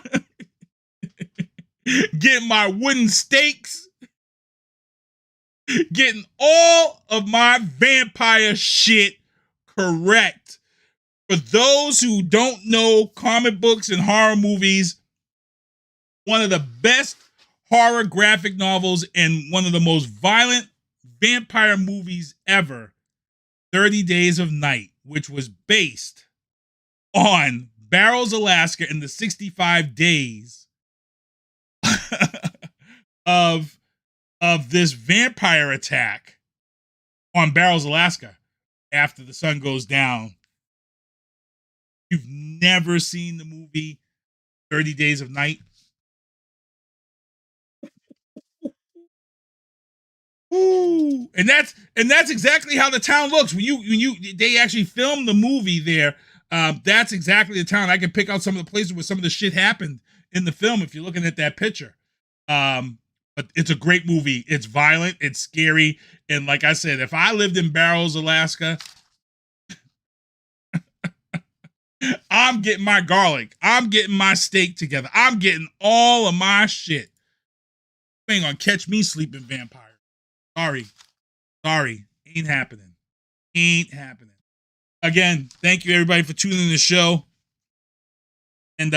getting my wooden stakes, getting all of my vampire shit correct. For those who don't know comic books and horror movies, one of the best horror graphic novels and one of the most violent vampire movies ever, 30 Days of Night, which was based on Barrows, Alaska, in the 65 days of this vampire attack on Barrows, Alaska after the sun goes down. You've never seen the movie 30 Days of Night? Ooh, and that's exactly how the town looks when they actually filmed the movie there. That's exactly the town. I can pick out some of the places where some of the shit happened in the film if you're looking at that picture. But it's a great movie. It's violent, it's scary, and like I said, if I lived in Barrows, Alaska, I'm getting my garlic. I'm getting my steak together. I'm getting all of my shit. You ain't gonna catch me sleeping vampire. Sorry. Ain't happening. Again, thank you everybody for tuning in the show. And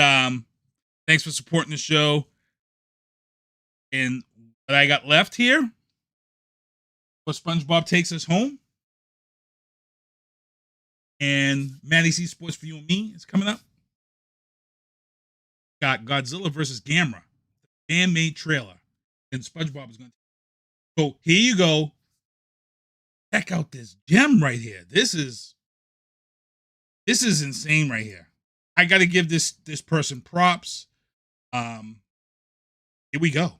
thanks for supporting the show. And what I got left here, what SpongeBob takes us home. And Maddie C Sports for You and Me is coming up. Got Godzilla versus Gamera, the fan-made trailer. And SpongeBob is going to. So here you go. Check out this gem right here. This is insane right here. I got to give this person props. Here we go.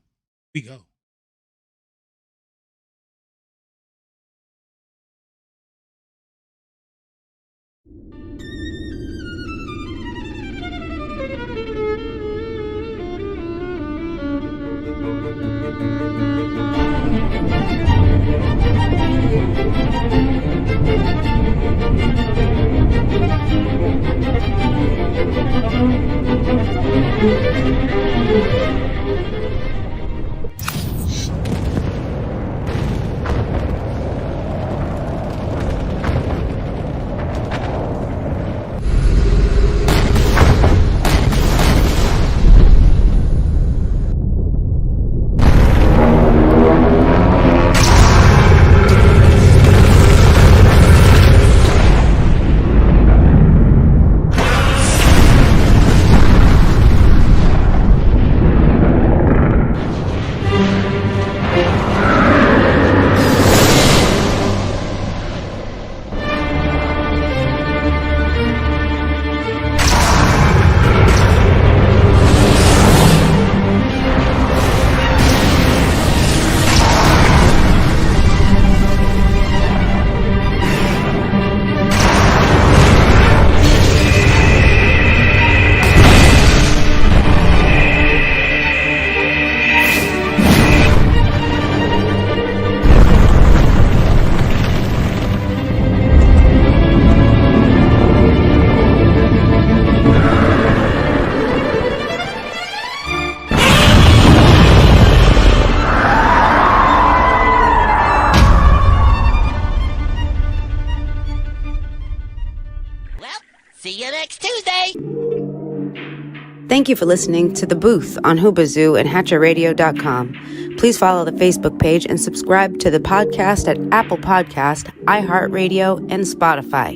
Thank you for listening to The Booth on Hoobazoo and HatcherRadio.com. Please follow the Facebook page and subscribe to the podcast at Apple Podcast, iHeartRadio, and Spotify.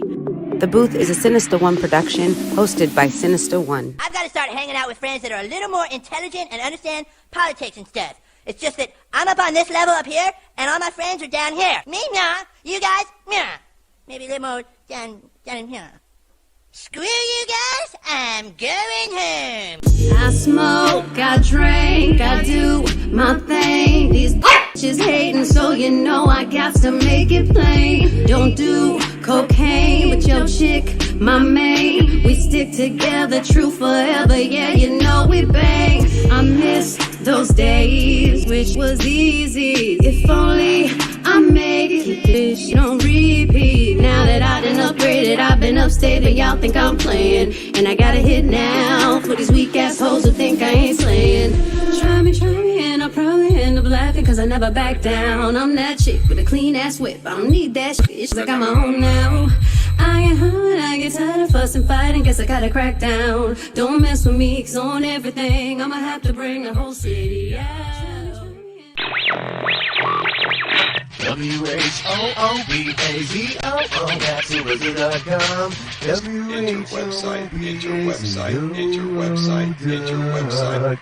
The Booth is a Sinister One production hosted by Sinister One. I've got to start hanging out with friends that are a little more intelligent and understand politics and stuff. It's just that I'm up on this level up here, and all my friends are down here. Me, nah. You guys, nah. Maybe a little more down in here. Screw you guys, I'm going home. I smoke, I drink, I do my thing. These bitches hating, so you know I got to make it plain. Don't do cocaine, but your chick, my main. We stick together, true forever, yeah, you know we bang. I miss those days, which was easy. If only I made it, bitch, don't repeat. Now that I done upgraded, I've been upstate, and y'all think I'm playing. And I got a hit now for these weak assholes who think I ain't slaying. Try me, and I'll probably end up laughing, cause I never back down. I'm that chick with a clean ass whip, I don't need that shit, I got my own now. I get hard, I get tired of fussing, fighting, guess I gotta crack down. Don't mess with me, cause on everything, I'ma have to bring the whole city out. WHOOBAZOO, that's Hoobazoo.com. Enter website.